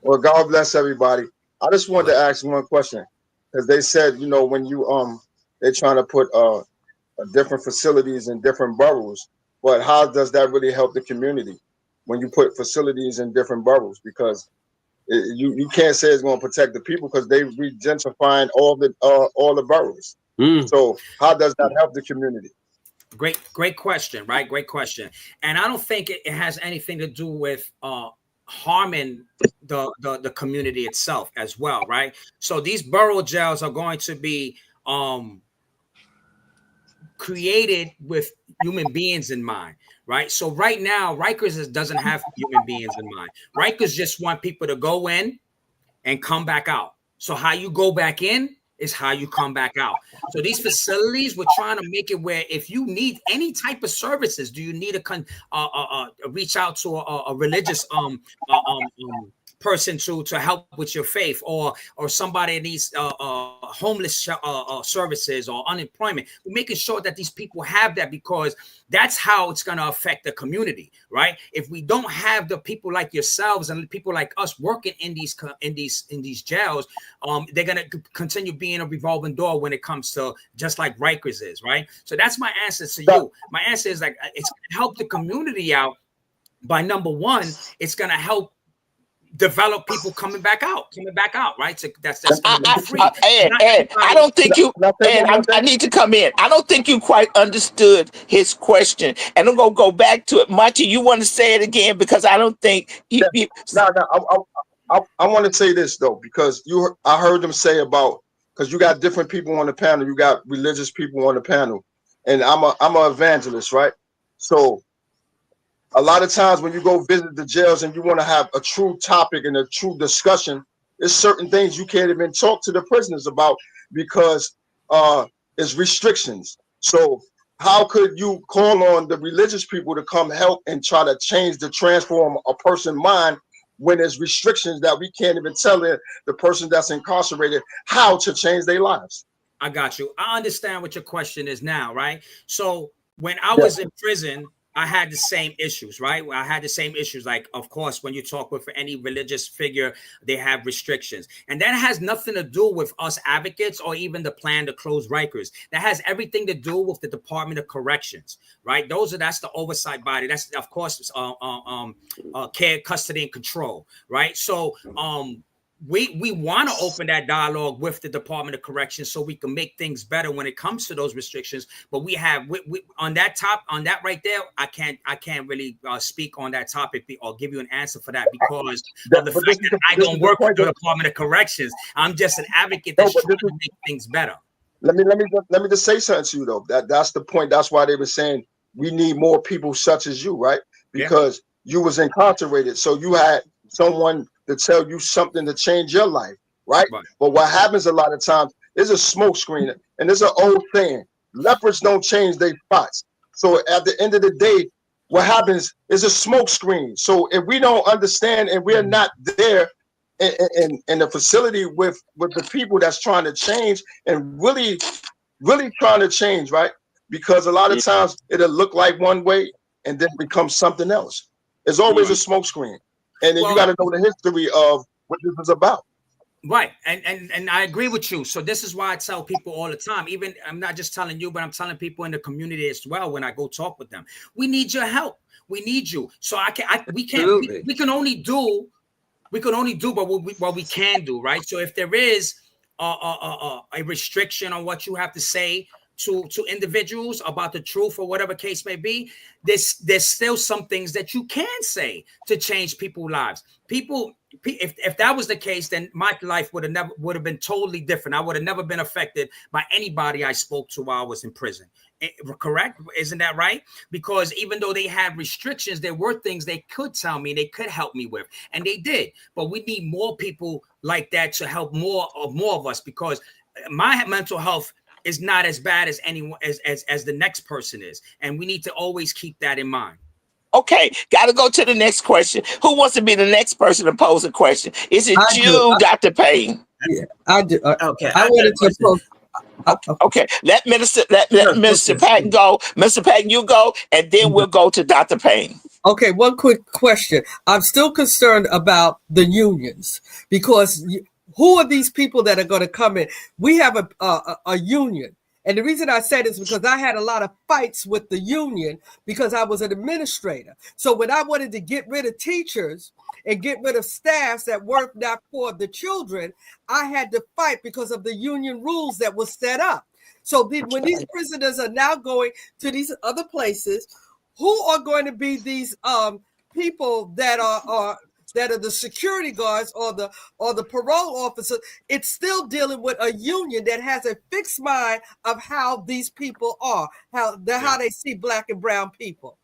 Well, God bless everybody. I just wanted to ask one question, because they said, when you they're trying to put different facilities in different boroughs, but how does that really help the community when you put facilities in different boroughs? Because you can't say it's going to protect the people, because they re-gentrifying all the boroughs. So how does that help the community? Great question, right? Great question. And I don't think it has anything to do with harming the community itself as well, right? So these borough jails are going to be created with human beings in mind, right? So right now, Rikers doesn't have human beings in mind. Rikers just want people to go in and come back out. So how you go back in is how you come back out. So these facilities, we're trying to make it where if you need any type of services, do you need to reach out to a religious person to help with your faith, or somebody needs homeless services or unemployment. We're making sure that these people have that, because that's how it's going to affect the community, right? If we don't have the people like yourselves and people like us working in these jails, they're going to continue being a revolving door when it comes to just like Rikers is, right? So that's my answer to you. My answer is it's going to help the community out by, number one, it's going to help develop people coming back out, right? So that's free. And I don't think you, and I need to come in. I don't think you quite understood his question. And I'm going to go back to it. Monty, you want to say it again? Because I don't think I want to say this, though, because I heard them say about, because you got different people on the panel. You got religious people on the panel. And I'm an evangelist, right? So a lot of times when you go visit the jails and you want to have a true topic and a true discussion, there's certain things you can't even talk to the prisoners about, because it's restrictions. So how could you call on the religious people to come help and try to transform a person's mind when there's restrictions that we can't even tell the person that's incarcerated how to change their lives? I got you. I understand what your question is now, right? So when I was in prison, I had the same issues, right? I had the same issues. Like, of course, when you talk with any religious figure, they have restrictions. And that has nothing to do with us advocates or even the plan to close Rikers. That has everything to do with the Department of Corrections, right? That's the oversight body. That's, of course, care, custody, and control, right? So, we want to open that dialogue with the Department of Corrections so we can make things better when it comes to those restrictions. But we on that right there, I can't really speak on that topic or give you an answer for that, because of the fact that I don't work with the Department of Corrections. I'm just an advocate that's trying to make things better. Let me just say something to you, though. That's the point. That's why they were saying we need more people such as you, right? Because you was incarcerated, so you had someone to tell you something to change your life, right? But what happens a lot of times is a smoke screen, and there's an old saying: leopards don't change their spots. So at the end of the day, what happens is a smoke screen. So if we don't understand and we're not there in the facility with the people that's trying to change and really trying to change, right? Because a lot of times it'll look like one way and then become something else. It's always a smoke screen. And then you got to know the history of what this is about. Right. And I agree with you. So this is why I tell people all the time, even I'm not just telling you, but I'm telling people in the community as well when I go talk with them. We need your help. We need you. So we can only do what we can do, right? So if there is a restriction on what you have to say to individuals about the truth or whatever case may be, there's still some things that you can say to change people's lives. If that was the case, then my life would have been totally different. I would have never been affected by anybody I spoke to while I was in prison. Correct? Isn't that right? Because even though they had restrictions, there were things they could tell me, they could help me with, and they did. But we need more people like that to help more of us, because my mental health is not as bad as anyone as the next person is, and we need to always keep that in mind. Okay, got to go to the next question. Who wants to be the next person to pose a question? Is it Dr. Payne? Yeah, I do. Okay, I wanted to pose. Okay, let Minister Patton go. Mr. Patton, you go, and then we'll go to Dr. Payne. Okay, one quick question. I'm still concerned about the unions, because who are these people that are going to come in? We have a union. And the reason I said is because I had a lot of fights with the union because I was an administrator. So when I wanted to get rid of teachers and get rid of staffs that worked not for the children, I had to fight because of the union rules that was set up. So when these prisoners are now going to these other places, who are going to be these people that are the security guards or the parole officer? It's still dealing with a union that has a fixed mind of how these people are, how they see Black and brown people.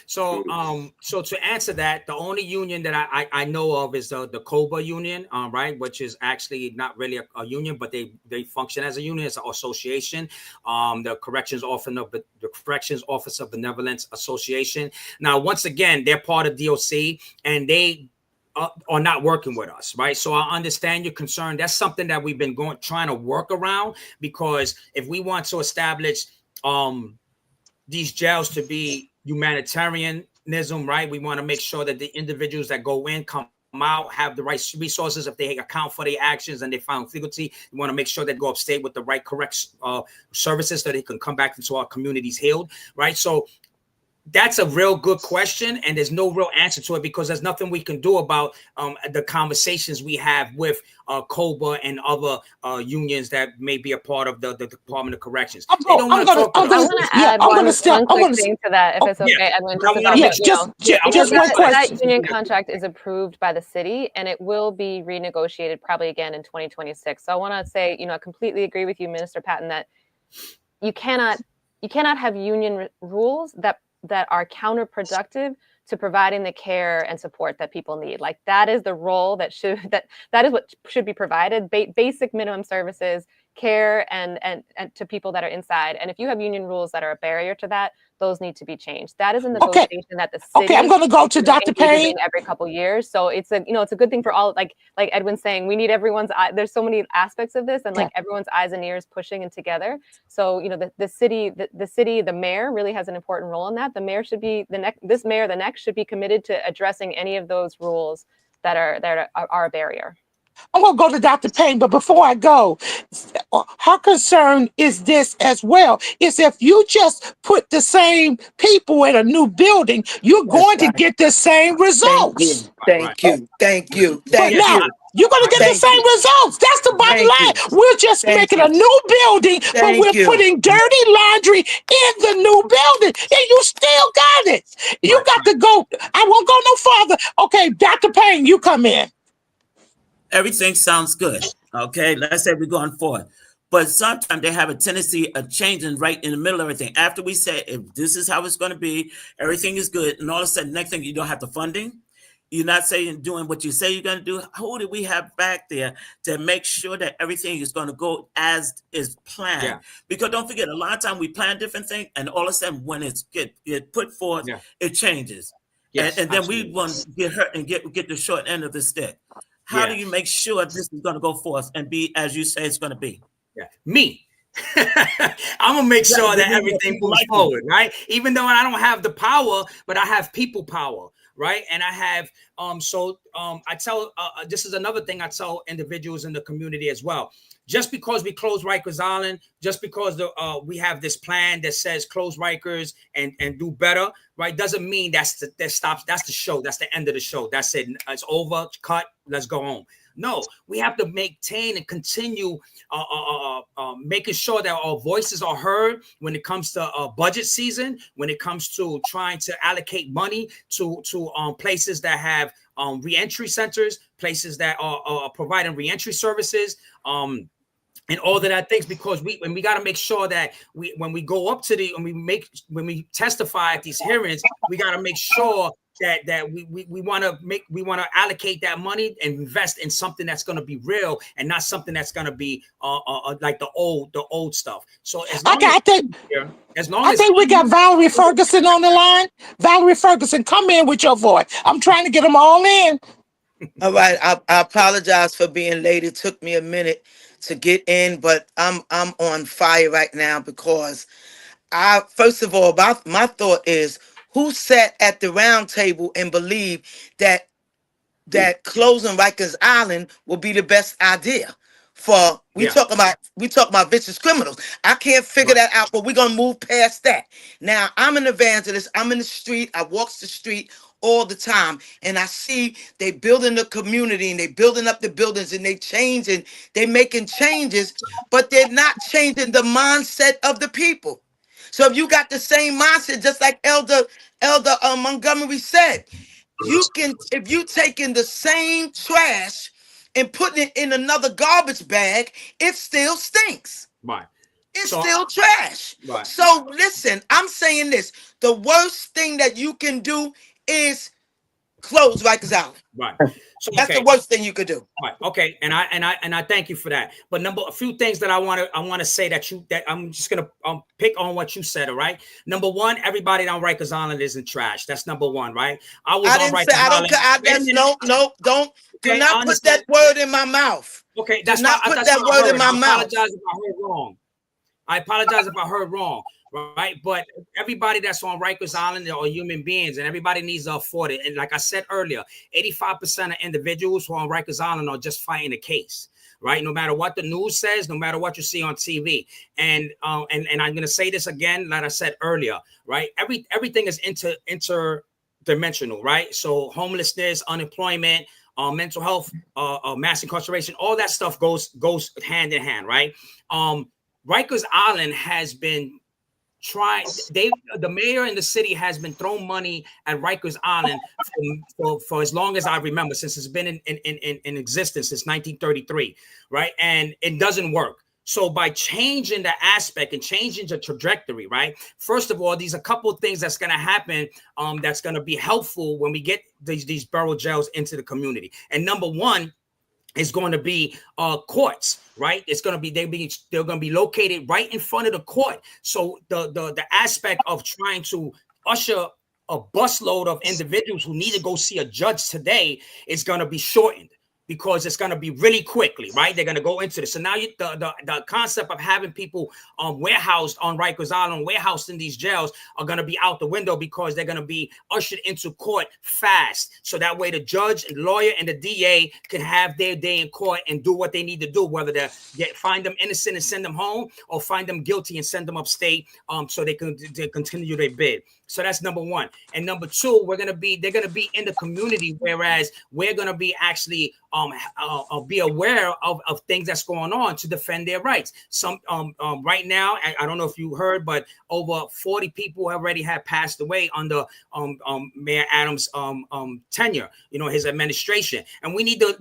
So to answer that, the only union that I know of is the COBA union, right, which is actually not really a union, but they function as a union. It's an association, the Corrections Office of Benevolence Association. Now, once again, they're part of DOC, and they are not working with us, right? So I understand your concern. That's something that we've been trying to work around, because if we want to establish these jails to be humanitarianism, right? We want to make sure that the individuals that go in come out, have the right resources. If they account for their actions and they found guilty, we want to make sure they go upstate with the right correct services so they can come back into our communities healed, right? So that's a real good question, and there's no real answer to it, because there's nothing we can do about the conversations we have with COBA and other unions that may be a part of the Department of Corrections. I want to add one quick thing to that, if it's okay, Edwin. Just one question. That union contract is approved by the city, and it will be renegotiated probably again in 2026. So I want to say, I completely agree with you, Minister Patton, that you cannot have union rules that are counterproductive to providing the care and support that people need. Like, that is the role that is what should be provided. Basic minimum services, care, and to people that are inside. And if you have union rules that are a barrier to that, those need to be changed. That is a negotiation that the city. Okay, I'm going to go to Dr. Payne every couple of years. So it's a good thing for all. Like Edwin's saying, we need everyone's eye. There's so many aspects of this, and like everyone's eyes and ears pushing and together. So the city, the mayor really has an important role in that. The mayor should be the next should be committed to addressing any of those rules that are a barrier. I'm going to go to Dr. Payne, but before I go, her concern is this as well, is if you just put the same people in a new building, you're going to get the same results. Thank you. Now, you're going to get the same results. That's the bottom line. We're just making a new building, but we're putting dirty laundry in the new building, and you still got it. You got to go. I won't go no farther. Okay, Dr. Payne, you come in. Everything sounds good. Okay, let's say we're going forward. But sometimes they have a tendency of changing right in the middle of everything. After we say, if this is how it's going to be, everything is good, and all of a sudden, next thing, you don't have the funding. You're not doing what you say you're going to do. Who do we have back there to make sure that everything is going to go as is planned? Yeah. Because don't forget, a lot of times we plan different things, and all of a sudden, when it's get put forth, it changes. Yes, and then we want to get hurt and get the short end of the stick. How do you make sure this is going to go forth and be as you say it's going to be? Yeah, me. I'm gonna make sure that everything moves forward, right? Even though I don't have the power, but I have people power. right? And I have I tell this is another thing I tell individuals in the community as well. Just because we close Rikers Island, just because we have this plan that says close Rikers and do better, right? Doesn't mean that's the show. That's the end of the show. That's it. It's over. Cut. Let's go home. No, we have to maintain and continue making sure that our voices are heard when it comes to budget season, when it comes to trying to allocate money to places that have reentry centers, places that are providing reentry services, and all of that things, because we got to make sure that when we go up to when we testify at these hearings, we got to make sure that we want to allocate that money and invest in something that's going to be real and not something that's going to be like the old stuff. So I think we got Valerie Ferguson on the line. Valerie Ferguson, come in with your voice. I'm trying to get them all in. All right, I apologize for being late. It took me a minute to get in, but I'm on fire right now because first of all, my thought is, who sat at the round table and believed that closing Rikers Island will be the best idea? We talk about vicious criminals. I can't figure that out, but we're gonna move past that. Now, I'm an evangelist. I'm in the street. I walk the street all the time, and I see they building the community and they building up the buildings and they making changes, but they're not changing the mindset of the people. So if you got the same mindset, just like Elder Montgomery said, if you taking the same trash and putting it in another garbage bag, it still stinks. Right. It's still trash. Right. So listen, I'm saying this: the worst thing that you can do is close Rikers Island. Right. So that's the worst thing you could do. Right. Okay. And I thank you for that. But a few things that I want to say that I'm just gonna pick on what you said. All right. Number one, everybody on Rikers Island isn't trash. That's number one. Right. Do not put that word in my mouth. Okay. Do not put that word in my mouth. I apologize if I heard wrong. Right. But everybody that's on Rikers Island are human beings, and everybody needs to afford it. And like I said earlier, 85% of individuals who are on Rikers Island are just fighting a case. Right. No matter what the news says, no matter what you see on TV. And I'm going to say this again, like I said earlier. Right. Everything is interdimensional. Right. So homelessness, unemployment, mental health, mass incarceration, all that stuff goes hand in hand. Right. Rikers Island has been the mayor and the city has been throwing money at Rikers Island for as long as I remember, since it's been in existence since 1933, right? And it doesn't work. So by changing the aspect and changing the trajectory, right? First of all, there's a couple of things that's going to happen that's going to be helpful when we get these borough jails into the community. And number one, it's going to be courts, right? It's going to be they're going to be located right in front of the court. So the aspect of trying to usher a busload of individuals who need to go see a judge today is going to be shortened, because it's going to be really quickly, right? They're going to go into this. So now the concept of having people warehoused on Rikers Island, warehoused in these jails, are going to be out the window, because they're going to be ushered into court fast. So that way the judge and lawyer and the DA can have their day in court and do what they need to do, whether they find them innocent and send them home, or find them guilty and send them upstate, so they can continue their bid. So that's number one. And number two, they're going to be in the community, whereas we're going to be actually be aware of things that's going on to defend their rights. Some right now, I don't know if you heard, but over 40 people already have passed away under Mayor Adams' tenure, his administration. And we need to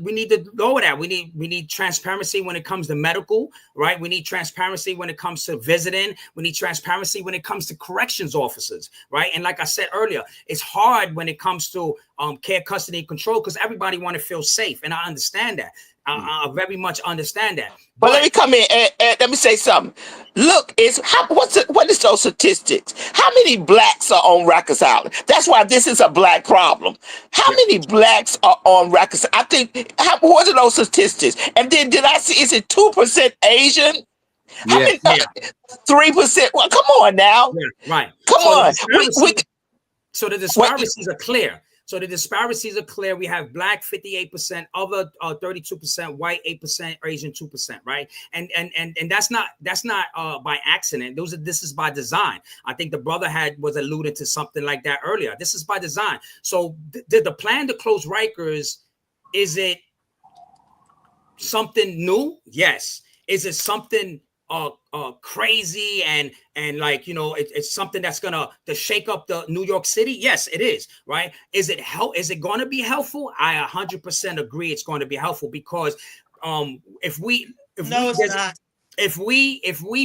lower that. We need transparency when it comes to medical, right? We need transparency when it comes to visiting. We need transparency when it comes to corrections officers, right? And like I said earlier, it's hard when it comes to care, custody, and control, because everybody want to feel safe, and I understand that. I very much understand that. But let me come in and let me say something. Look, what is those statistics? How many blacks are on Rikers Island? That's why this is a black problem. How many blacks are on Rikers? I think, what are those statistics? And then did I see, is it 2% Asian? How many? 3%? Well, come on now. Yeah, right. Come on. So the disparities are clear. So the disparities are clear. We have black 58%, other 32%, white 8%, Asian 2%, right? And that's not by accident. This is by design. I think the brother was alluded to something like that earlier. This is by design. So the plan to close Rikers, is it something new? Yes. Is it something crazy and like, you know, it's something that's gonna shake up the New York City? Yes, it is, right? Is it going to be helpful? I 100% agree it's going to be helpful, because if we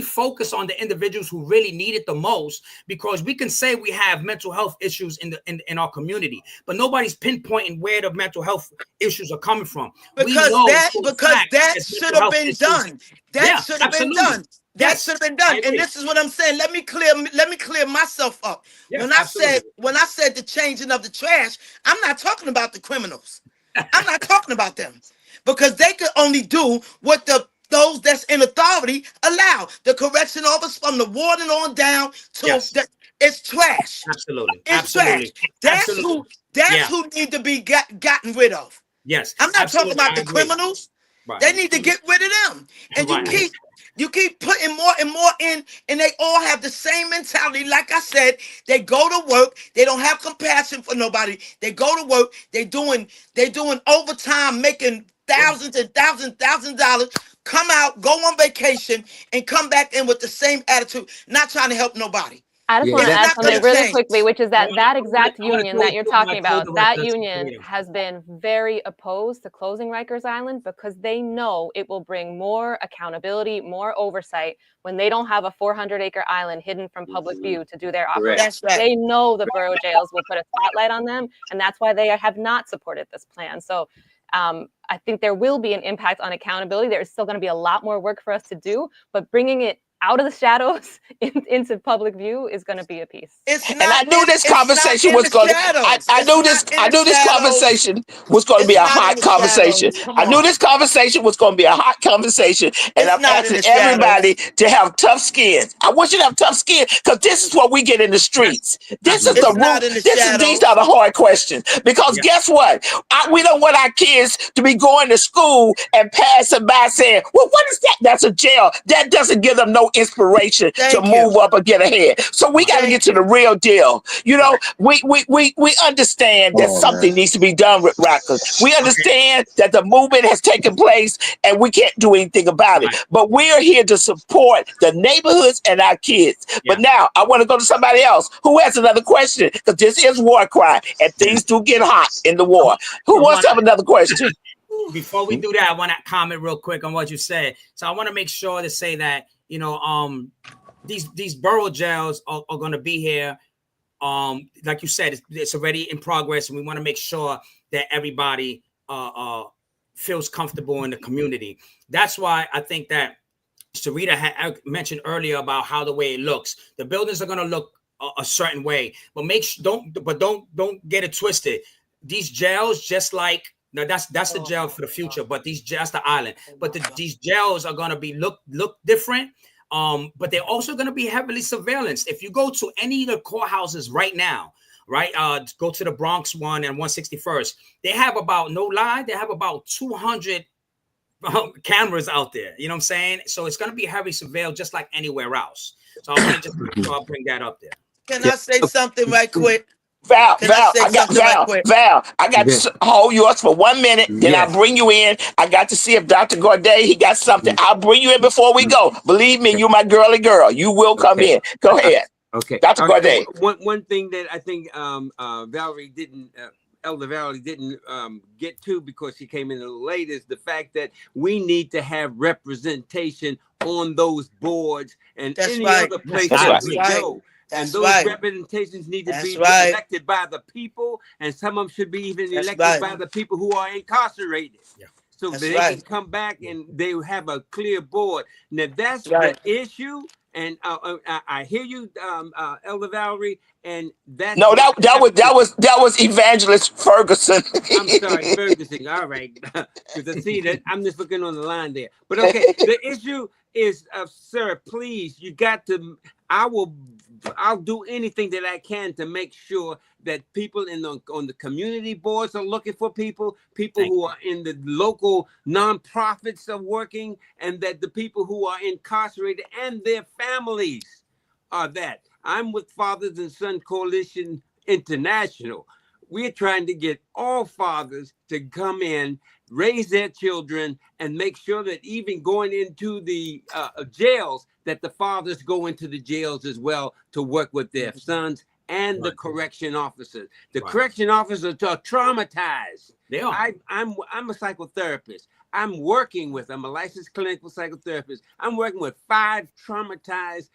focus on the individuals who really need it the most, because we can say we have mental health issues in our community, but nobody's pinpointing where the mental health issues are coming from. Because that should have been done. That should have been done. That should have been done. And this is what I'm saying. Let me clear myself up. Yes, when I said the changing of the trash, I'm not talking about the criminals. I'm not talking about them, because they could only do what those that's in authority allow. The correction office from the warden on down to it's trash. Absolutely. It's trash. That's who need to be gotten rid of. Yes. I'm not talking about the criminals. Right. They need to get rid of them. And you keep putting more and more in, and they all have the same mentality. Like I said, they go to work, they don't have compassion for nobody. They go to work, they're doing overtime, making thousands and thousands of dollars, come out, go on vacation, and come back in with the same attitude, not trying to help nobody. I just want to add something really quickly, which is that exact union that you're talking about, that union has been very opposed to closing Rikers Island, because they know it will bring more accountability, more oversight when they don't have a 400-acre island hidden from public view to do their operations. Right. They know the borough jails will put a spotlight on them, and that's why they have not supported this plan. So I think there will be an impact on accountability. There's still going to be a lot more work for us to do, but bringing it out of the shadows into public view is going to be a piece. And I knew this conversation was going to. I knew this conversation was going to be a hot conversation. I knew this conversation was going to be a hot conversation, and I'm asking everybody to have tough skin. I want you to have tough skin, because this is what we get in the streets. This is the root. These are the hard questions. Because guess what? We don't want our kids to be going to school and passing by saying, "Well, what is that?" That's a jail. That doesn't give them no inspiration to move up and get ahead. So we got to get to the real deal. You know, we understand that something needs to be done with Rikers. We understand that the movement has taken place and we can't do anything about it. But we're here to support the neighborhoods and our kids. But now I want to go to somebody else who has another question, because this is WarCry and things do get hot in the war. Who wants to have another question? Before we do that, I want to comment real quick on what you said. So I want to make sure to say that, you know, these borough jails are going to be here. Like you said, it's already in progress, and we want to make sure that everybody feels comfortable in the community. That's why I think that Sarita had mentioned earlier about how the way it looks. The buildings are going to look a certain way, but don't get it twisted. These jails, just like now, that's the jail for the future, but that's the island. But these jails are going to be look different. But they're also going to be heavily surveillanced. If you go to any of the courthouses right now, right, go to the Bronx one and 161st, they have about 200 cameras out there. You know what I'm saying? So it's going to be heavily surveilled, just like anywhere else. So I want to just bring that up there. Can I say something right quick? Val, I got to hold yours for 1 minute, then I'll bring you in. I got to see if Dr. Gorday, he got something. I'll bring you in before we go. Believe me, you're my girly girl. You will come in. Go ahead. Okay. Dr. Gorday. One thing that I think Elder Valerie didn't get to, because she came in a little late, is the fact that we need to have representation on those boards and other places we go. And those representations need to be elected by the people, and some of them should be even elected by the people who are incarcerated. So that they can come back and they have a clear board. Now that's the issue. And I hear you, Elder Valerie, and that was Evangelist Ferguson. I'm sorry, Ferguson. All right, because I see that I'm just looking on the line there. But okay, the issue is, sir, please, you got to, I'll do anything that I can to make sure that people on the community boards are looking for people who are in the local nonprofits are working, and that the people who are incarcerated and their families are that. I'm with Fathers and Son Coalition International. We're trying to get all fathers to come in, raise their children, and make sure that even going into the jails, that the fathers go into the jails as well to work with their sons and the correction officers. The correction officers are traumatized. They are. I'm a psychotherapist. I'm a licensed clinical psychotherapist. I'm working with 5 traumatized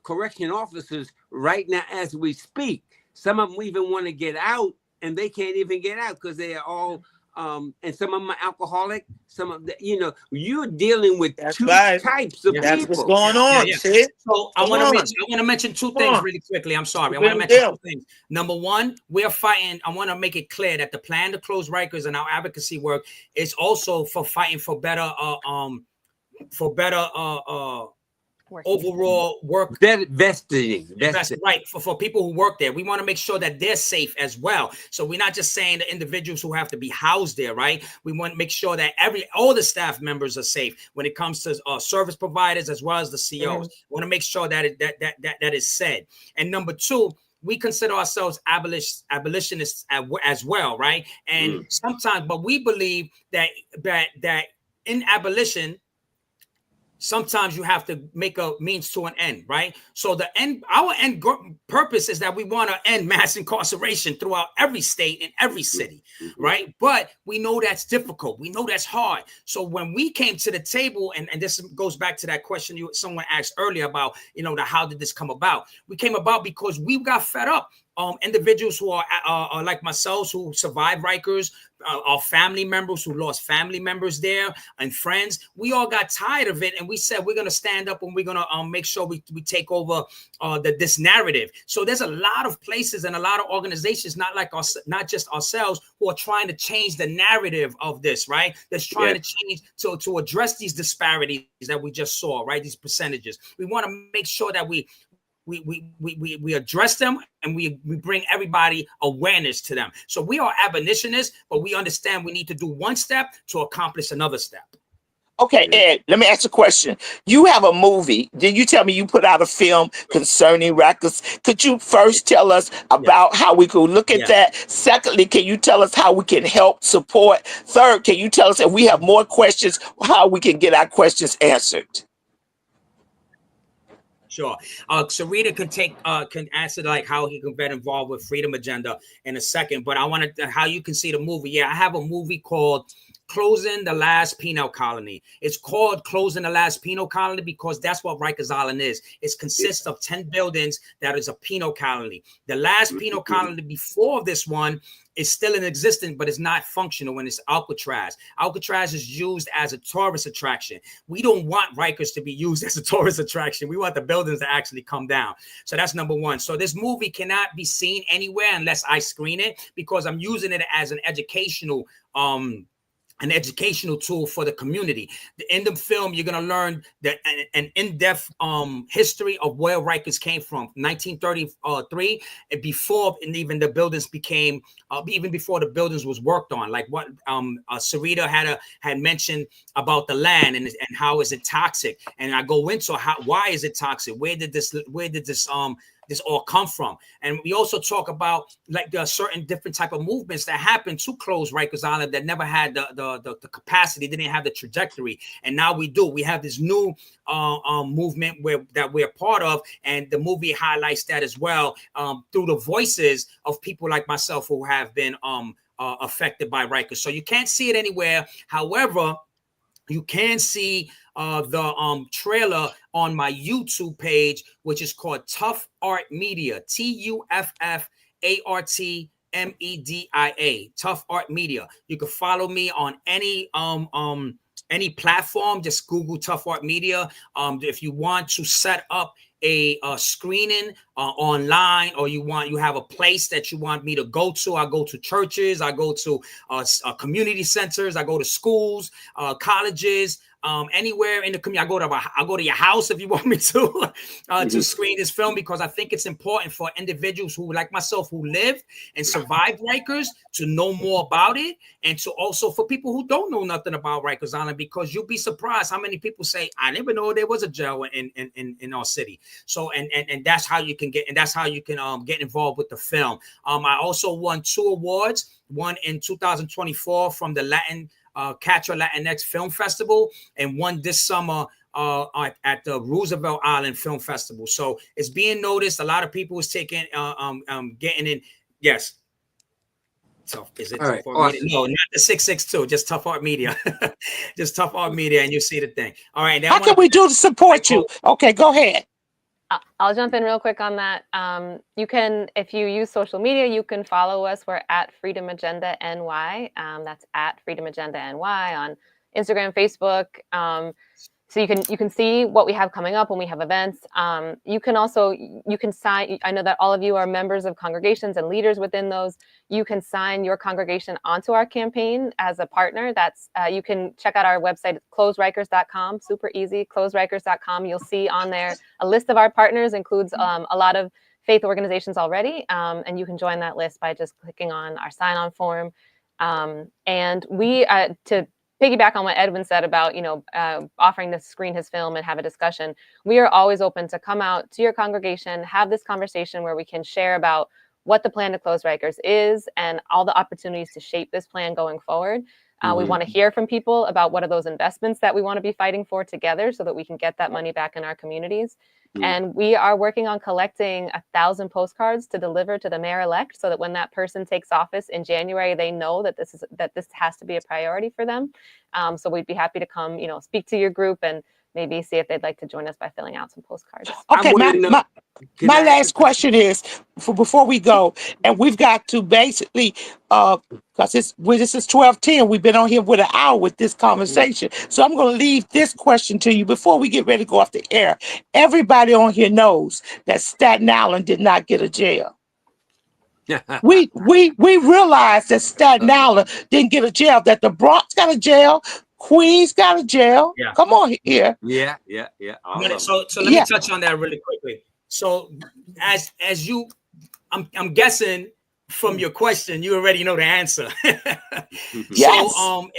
correction officers right now as we speak. Some of them even want to get out, and they can't even get out because they are all, and some of them are alcoholic. Some of the, you're dealing with two types of That's people. what's going on. See? So I want to mention 2 things really quickly. I'm sorry. I want to mention 2 things. Number one, we're fighting. I want to make it clear that the plan to close Rikers and our advocacy work is also for fighting for better, overall work vesting. Right, for people who work there. We want to make sure that they're safe as well. So we're not just saying the individuals who have to be housed there, right? We want to make sure that all the staff members are safe when it comes to service providers as well as the COs. We want to make sure that that is said. And number 2, we consider ourselves abolitionists as well, right? And sometimes, but we believe that in abolition, sometimes you have to make a means to an end, right? So our end purpose is that we want to end mass incarceration throughout every state and every city, right? But we know that's difficult. We know that's hard. So when we came to the table, and this goes back to that question someone asked earlier about, how did this come about? We came about because we got fed up. Individuals who are like myself, who survived Rikers, our family members who lost family members there, and friends, we all got tired of it, and we said we're going to stand up and we're going to make sure we take over this narrative. So there's a lot of places and a lot of organizations, not just ourselves, who are trying to change the narrative of this, right? That's trying to change to address these disparities that we just saw, right? These percentages. We want to make sure that we address them, and we bring everybody awareness to them. So we are abolitionists, but we understand we need to do one step to accomplish another step. Okay, Ed, let me ask you a question. You have a movie. Did you tell me you put out a film concerning Rikers? Could you first tell us about how we could look at that? Secondly, can you tell us how we can help support? Third, can you tell us if we have more questions, how we can get our questions answered? Sure. Sarita can answer like how he can get involved with Freedom Agenda in a second, but I wanted how you can see the movie. Yeah, I have a movie called Closing the Last Penal Colony. It's called Closing the Last Penal Colony because that's what Rikers Island is. It consists of 10 buildings that is a penal colony. The last penal colony before this one is still in existence, but it's not functional, and it's Alcatraz. Alcatraz is used as a tourist attraction. We don't want Rikers to be used as a tourist attraction. We want the buildings to actually come down. So that's number 1. So this movie cannot be seen anywhere unless I screen it, because I'm using it as an educational tool for the community. In the film, you're going to learn that an in-depth history of where Rikers came from, 1933, and before, and even the buildings became, even before the buildings was worked on, like what Sarita had mentioned about the land and how is it toxic, and I go into why is it toxic, where did this all come from. And we also talk about like there are certain different type of movements that happened to close Rikers Island that never had the capacity, didn't have the trajectory, and now we do. We have this new movement that we're part of, and the movie highlights that as well through the voices of people like myself who have been affected by Rikers. So you can't see it anywhere. However, you can see the trailer on my YouTube page, which is called Tuff Art Media, TUFFARTMEDIA, Tuff Art Media. You can follow me on any platform. Just Google Tuff Art Media. If you want to set up a screening online, or you have a place that you want me to go to, I go to churches, I go to community centers, I go to schools, colleges, anywhere in the community. I'll go to your house if you want me to screen this film, because I think it's important for individuals who, like myself, who lived and survived Rikers, to know more about it, and to also for people who don't know nothing about Rikers Island, because you'll be surprised how many people say, I never know there was a jail in our city. So and that's how you can get get involved with the film. I also won 2 awards, one in 2024 from the Catcher Latinx Film Festival, and one this summer at the Roosevelt Island Film Festival. So it's being noticed. A lot of people is taking getting in. Yes. So is it Tuff Art Media? No, not the 662, just Tuff Art Media. Just Tuff Art Media, and you see the thing. All right. How can we do to support you? Okay, go ahead. I'll jump in real quick on that. You can, if you use social media, you can follow us. We're at Freedom Agenda NY. That's at Freedom Agenda NY on Instagram, Facebook. So you can see what we have coming up when we have events. You can sign. I know that all of you are members of congregations and leaders within those. You can sign your congregation onto our campaign as a partner. That's you can check out our website, closerikers.com. Super easy, closerikers.com. You'll see on there a list of our partners, includes a lot of faith organizations already, and you can join that list by just clicking on our sign-on form. And we to piggyback on what Edwin said about, offering to screen his film and have a discussion. We are always open to come out to your congregation, have this conversation where we can share about what the plan to close Rikers is and all the opportunities to shape this plan going forward. We want to hear from people about what are those investments that we want to be fighting for together so that we can get that money back in our communities. And we are working on collecting 1,000 postcards to deliver to the mayor-elect so that when that person takes office in January, they know that this has to be a priority for them. So we'd be happy to come, speak to your group and maybe see if they'd like to join us by filling out some postcards. Okay, my last question is, before we go, and we've got to basically, because this is 12:10, we've been on here with an hour with this conversation. So I'm going to leave this question to you before we get ready to go off the air. Everybody on here knows that Staten Island did not get a jail. we realized that Staten Island didn't get a jail, that the Bronx got a jail, Queens got a jail. Yeah. Come on here. Yeah. So let me touch on that really quickly. So as you, I'm guessing from your question, you already know the answer. Yes. So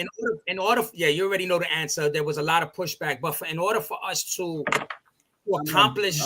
in order, you already know the answer. There was a lot of pushback, but in order for us to accomplish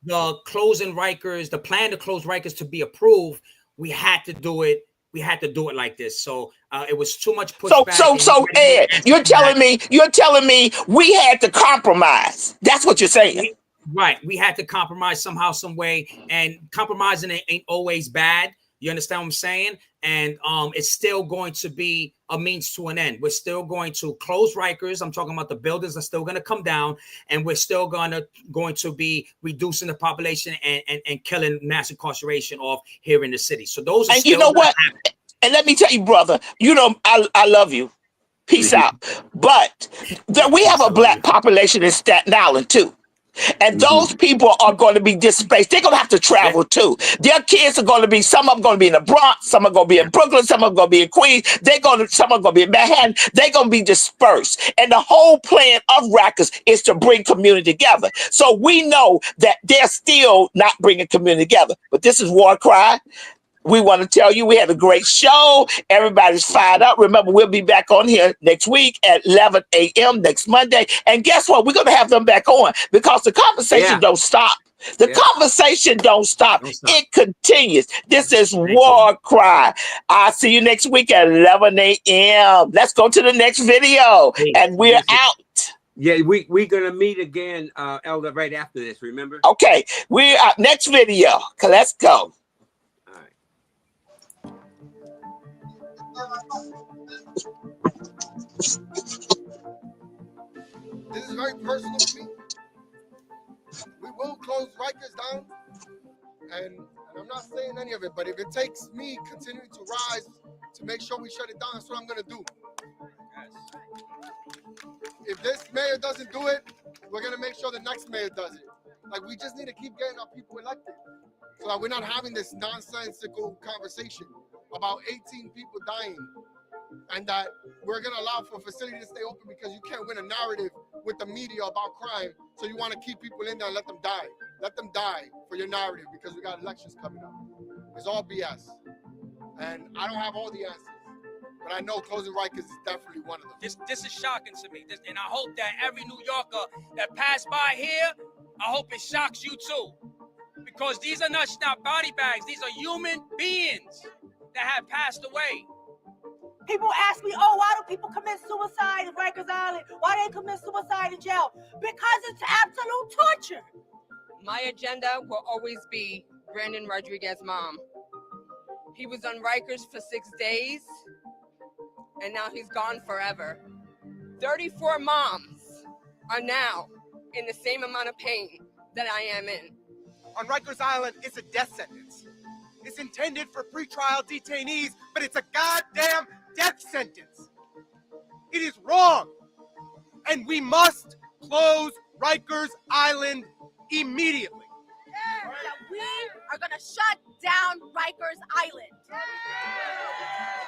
the closing Rikers, the plan to close Rikers to be approved, we had to do it. We had to do it like this. So it was too much pushback. So Ed, you're telling me we had to compromise. That's what you're saying. Right. We had to compromise somehow, some way, and compromising ain't always bad. You understand what I'm saying? And it's still going to be a means to an end. We're still going to close Rikers. I'm talking about the buildings are still going to come down, and we're still going to be reducing the population and killing mass incarceration off here in the city. So those are and you know what? And let me tell you, brother, I love you. Peace out. But we have a black population in Staten Island too. And those people are going to be displaced. They're going to have to travel too. Their kids are going to be, some of them going to be in the Bronx, some are going to be in Brooklyn, some are going to be in Queens, some are going to be in Manhattan. They're going to be dispersed. And the whole plan of Rikers is to bring community together. So we know that they're still not bringing community together. But this is WarCry. We want to tell you we had a great show. Everybody's fired up. Remember, we'll be back on here next week at 11 a.m. next Monday. And guess what? We're going to have them back on because the conversation don't stop. The conversation don't stop. It continues. This is WarCry. I'll see you next week at 11 a.m. Let's go to the next video. And we're out. Yeah, we're going to meet again, Elder, right after this, remember? Okay. We're out. Next video. Let's go. This is very personal to me. We will close Rikers down, and I'm not saying any of it, but if it takes me continuing to rise to make sure we shut it down, that's what I'm going to do. If this mayor doesn't do it, we're going to make sure the next mayor does it. Like, we just need to keep getting our people elected so that we're not having this nonsensical conversation about 18 people dying and that we're going to allow for a facility to stay open because you can't win a narrative with the media about crime. So you want to keep people in there and let them die. Let them die for your narrative because we got elections coming up. It's all BS. And I don't have all the answers. But I know closing Rikers is definitely one of them. This is shocking to me. And I hope that every New Yorker that passed by here, I hope it shocks you too. Because these are not body bags. These are human beings that have passed away. People ask me, oh, why do people commit suicide in Rikers Island? Why do they commit suicide in jail? Because it's absolute torture. My agenda will always be Brandon Rodriguez's mom. He was on Rikers for 6 days, and now he's gone forever. 34 moms are now in the same amount of pain that I am in. On Rikers Island, it's a death sentence. It's intended for pretrial detainees, but it's a goddamn death sentence. It is wrong. And we must close Rikers Island immediately. That we are going to shut down Rikers Island.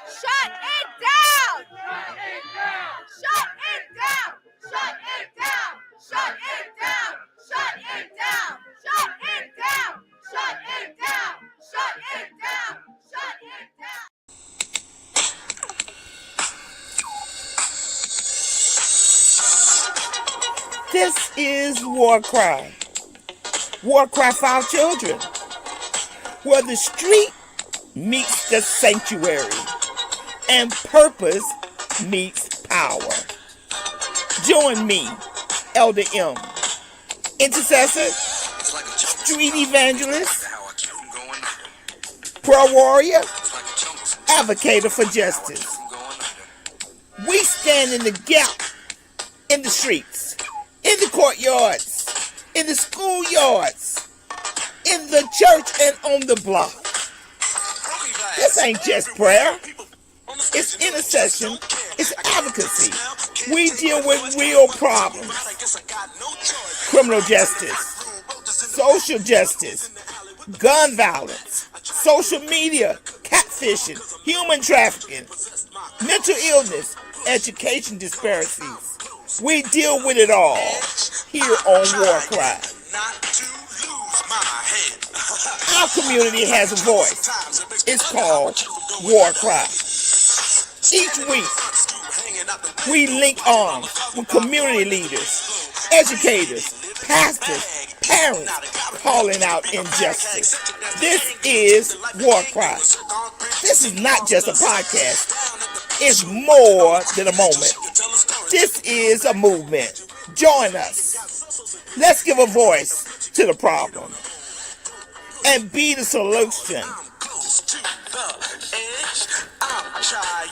Shut it down! Shut it down! Shut it down! Shut it down! Shut it down! Shut it down! Shut it down! Shut it down! Shut it down! This is WarCry. WarCry for our children, where the street meets the sanctuary and purpose meets power. Join me, Elder M, intercessor, street evangelist, prayer warrior, advocator for justice. We stand in the gap in the streets, in the courtyards, in the schoolyards, in the church, and on the block. This ain't just prayer. It's intercession. It's advocacy. We deal with real problems. Criminal justice, social justice, gun violence, social media, catfishing, human trafficking, mental illness, education disparities. We deal with it all here on WarCry. Our community has a voice. It's called WarCry. Each week, we link arms with community leaders, educators, pastors, parents calling out injustice. This is WarCry. This is not just a podcast. It's more than a moment. This is a movement. Join us. Let's give a voice to the problem and be the solution. I'm trying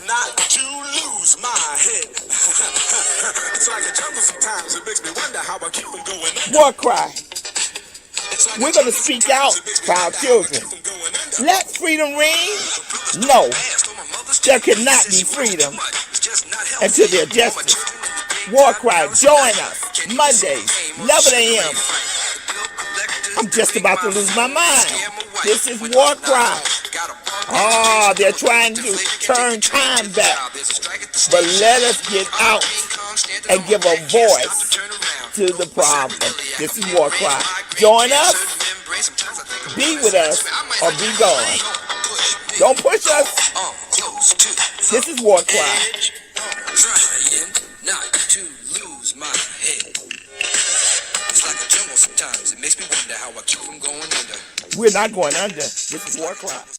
not to lose my head. It's like a jungle sometimes. It makes me wonder how I keep them going. WarCry. We're going to speak out for our children. Let freedom ring? No. There cannot be freedom until there's justice. WarCry, join us Mondays, 11 a.m. I'm just about to lose my mind. This is WarCry. They're trying to turn time back. But let us get out and give a voice to the problem. This is WarCry. Join us, be with us, or be gone. Don't push us. This is WarCry. Trying not to lose my head. It's like a jungle sometimes. It makes me wonder how I keep from going under. We're not going under. This is WarCry.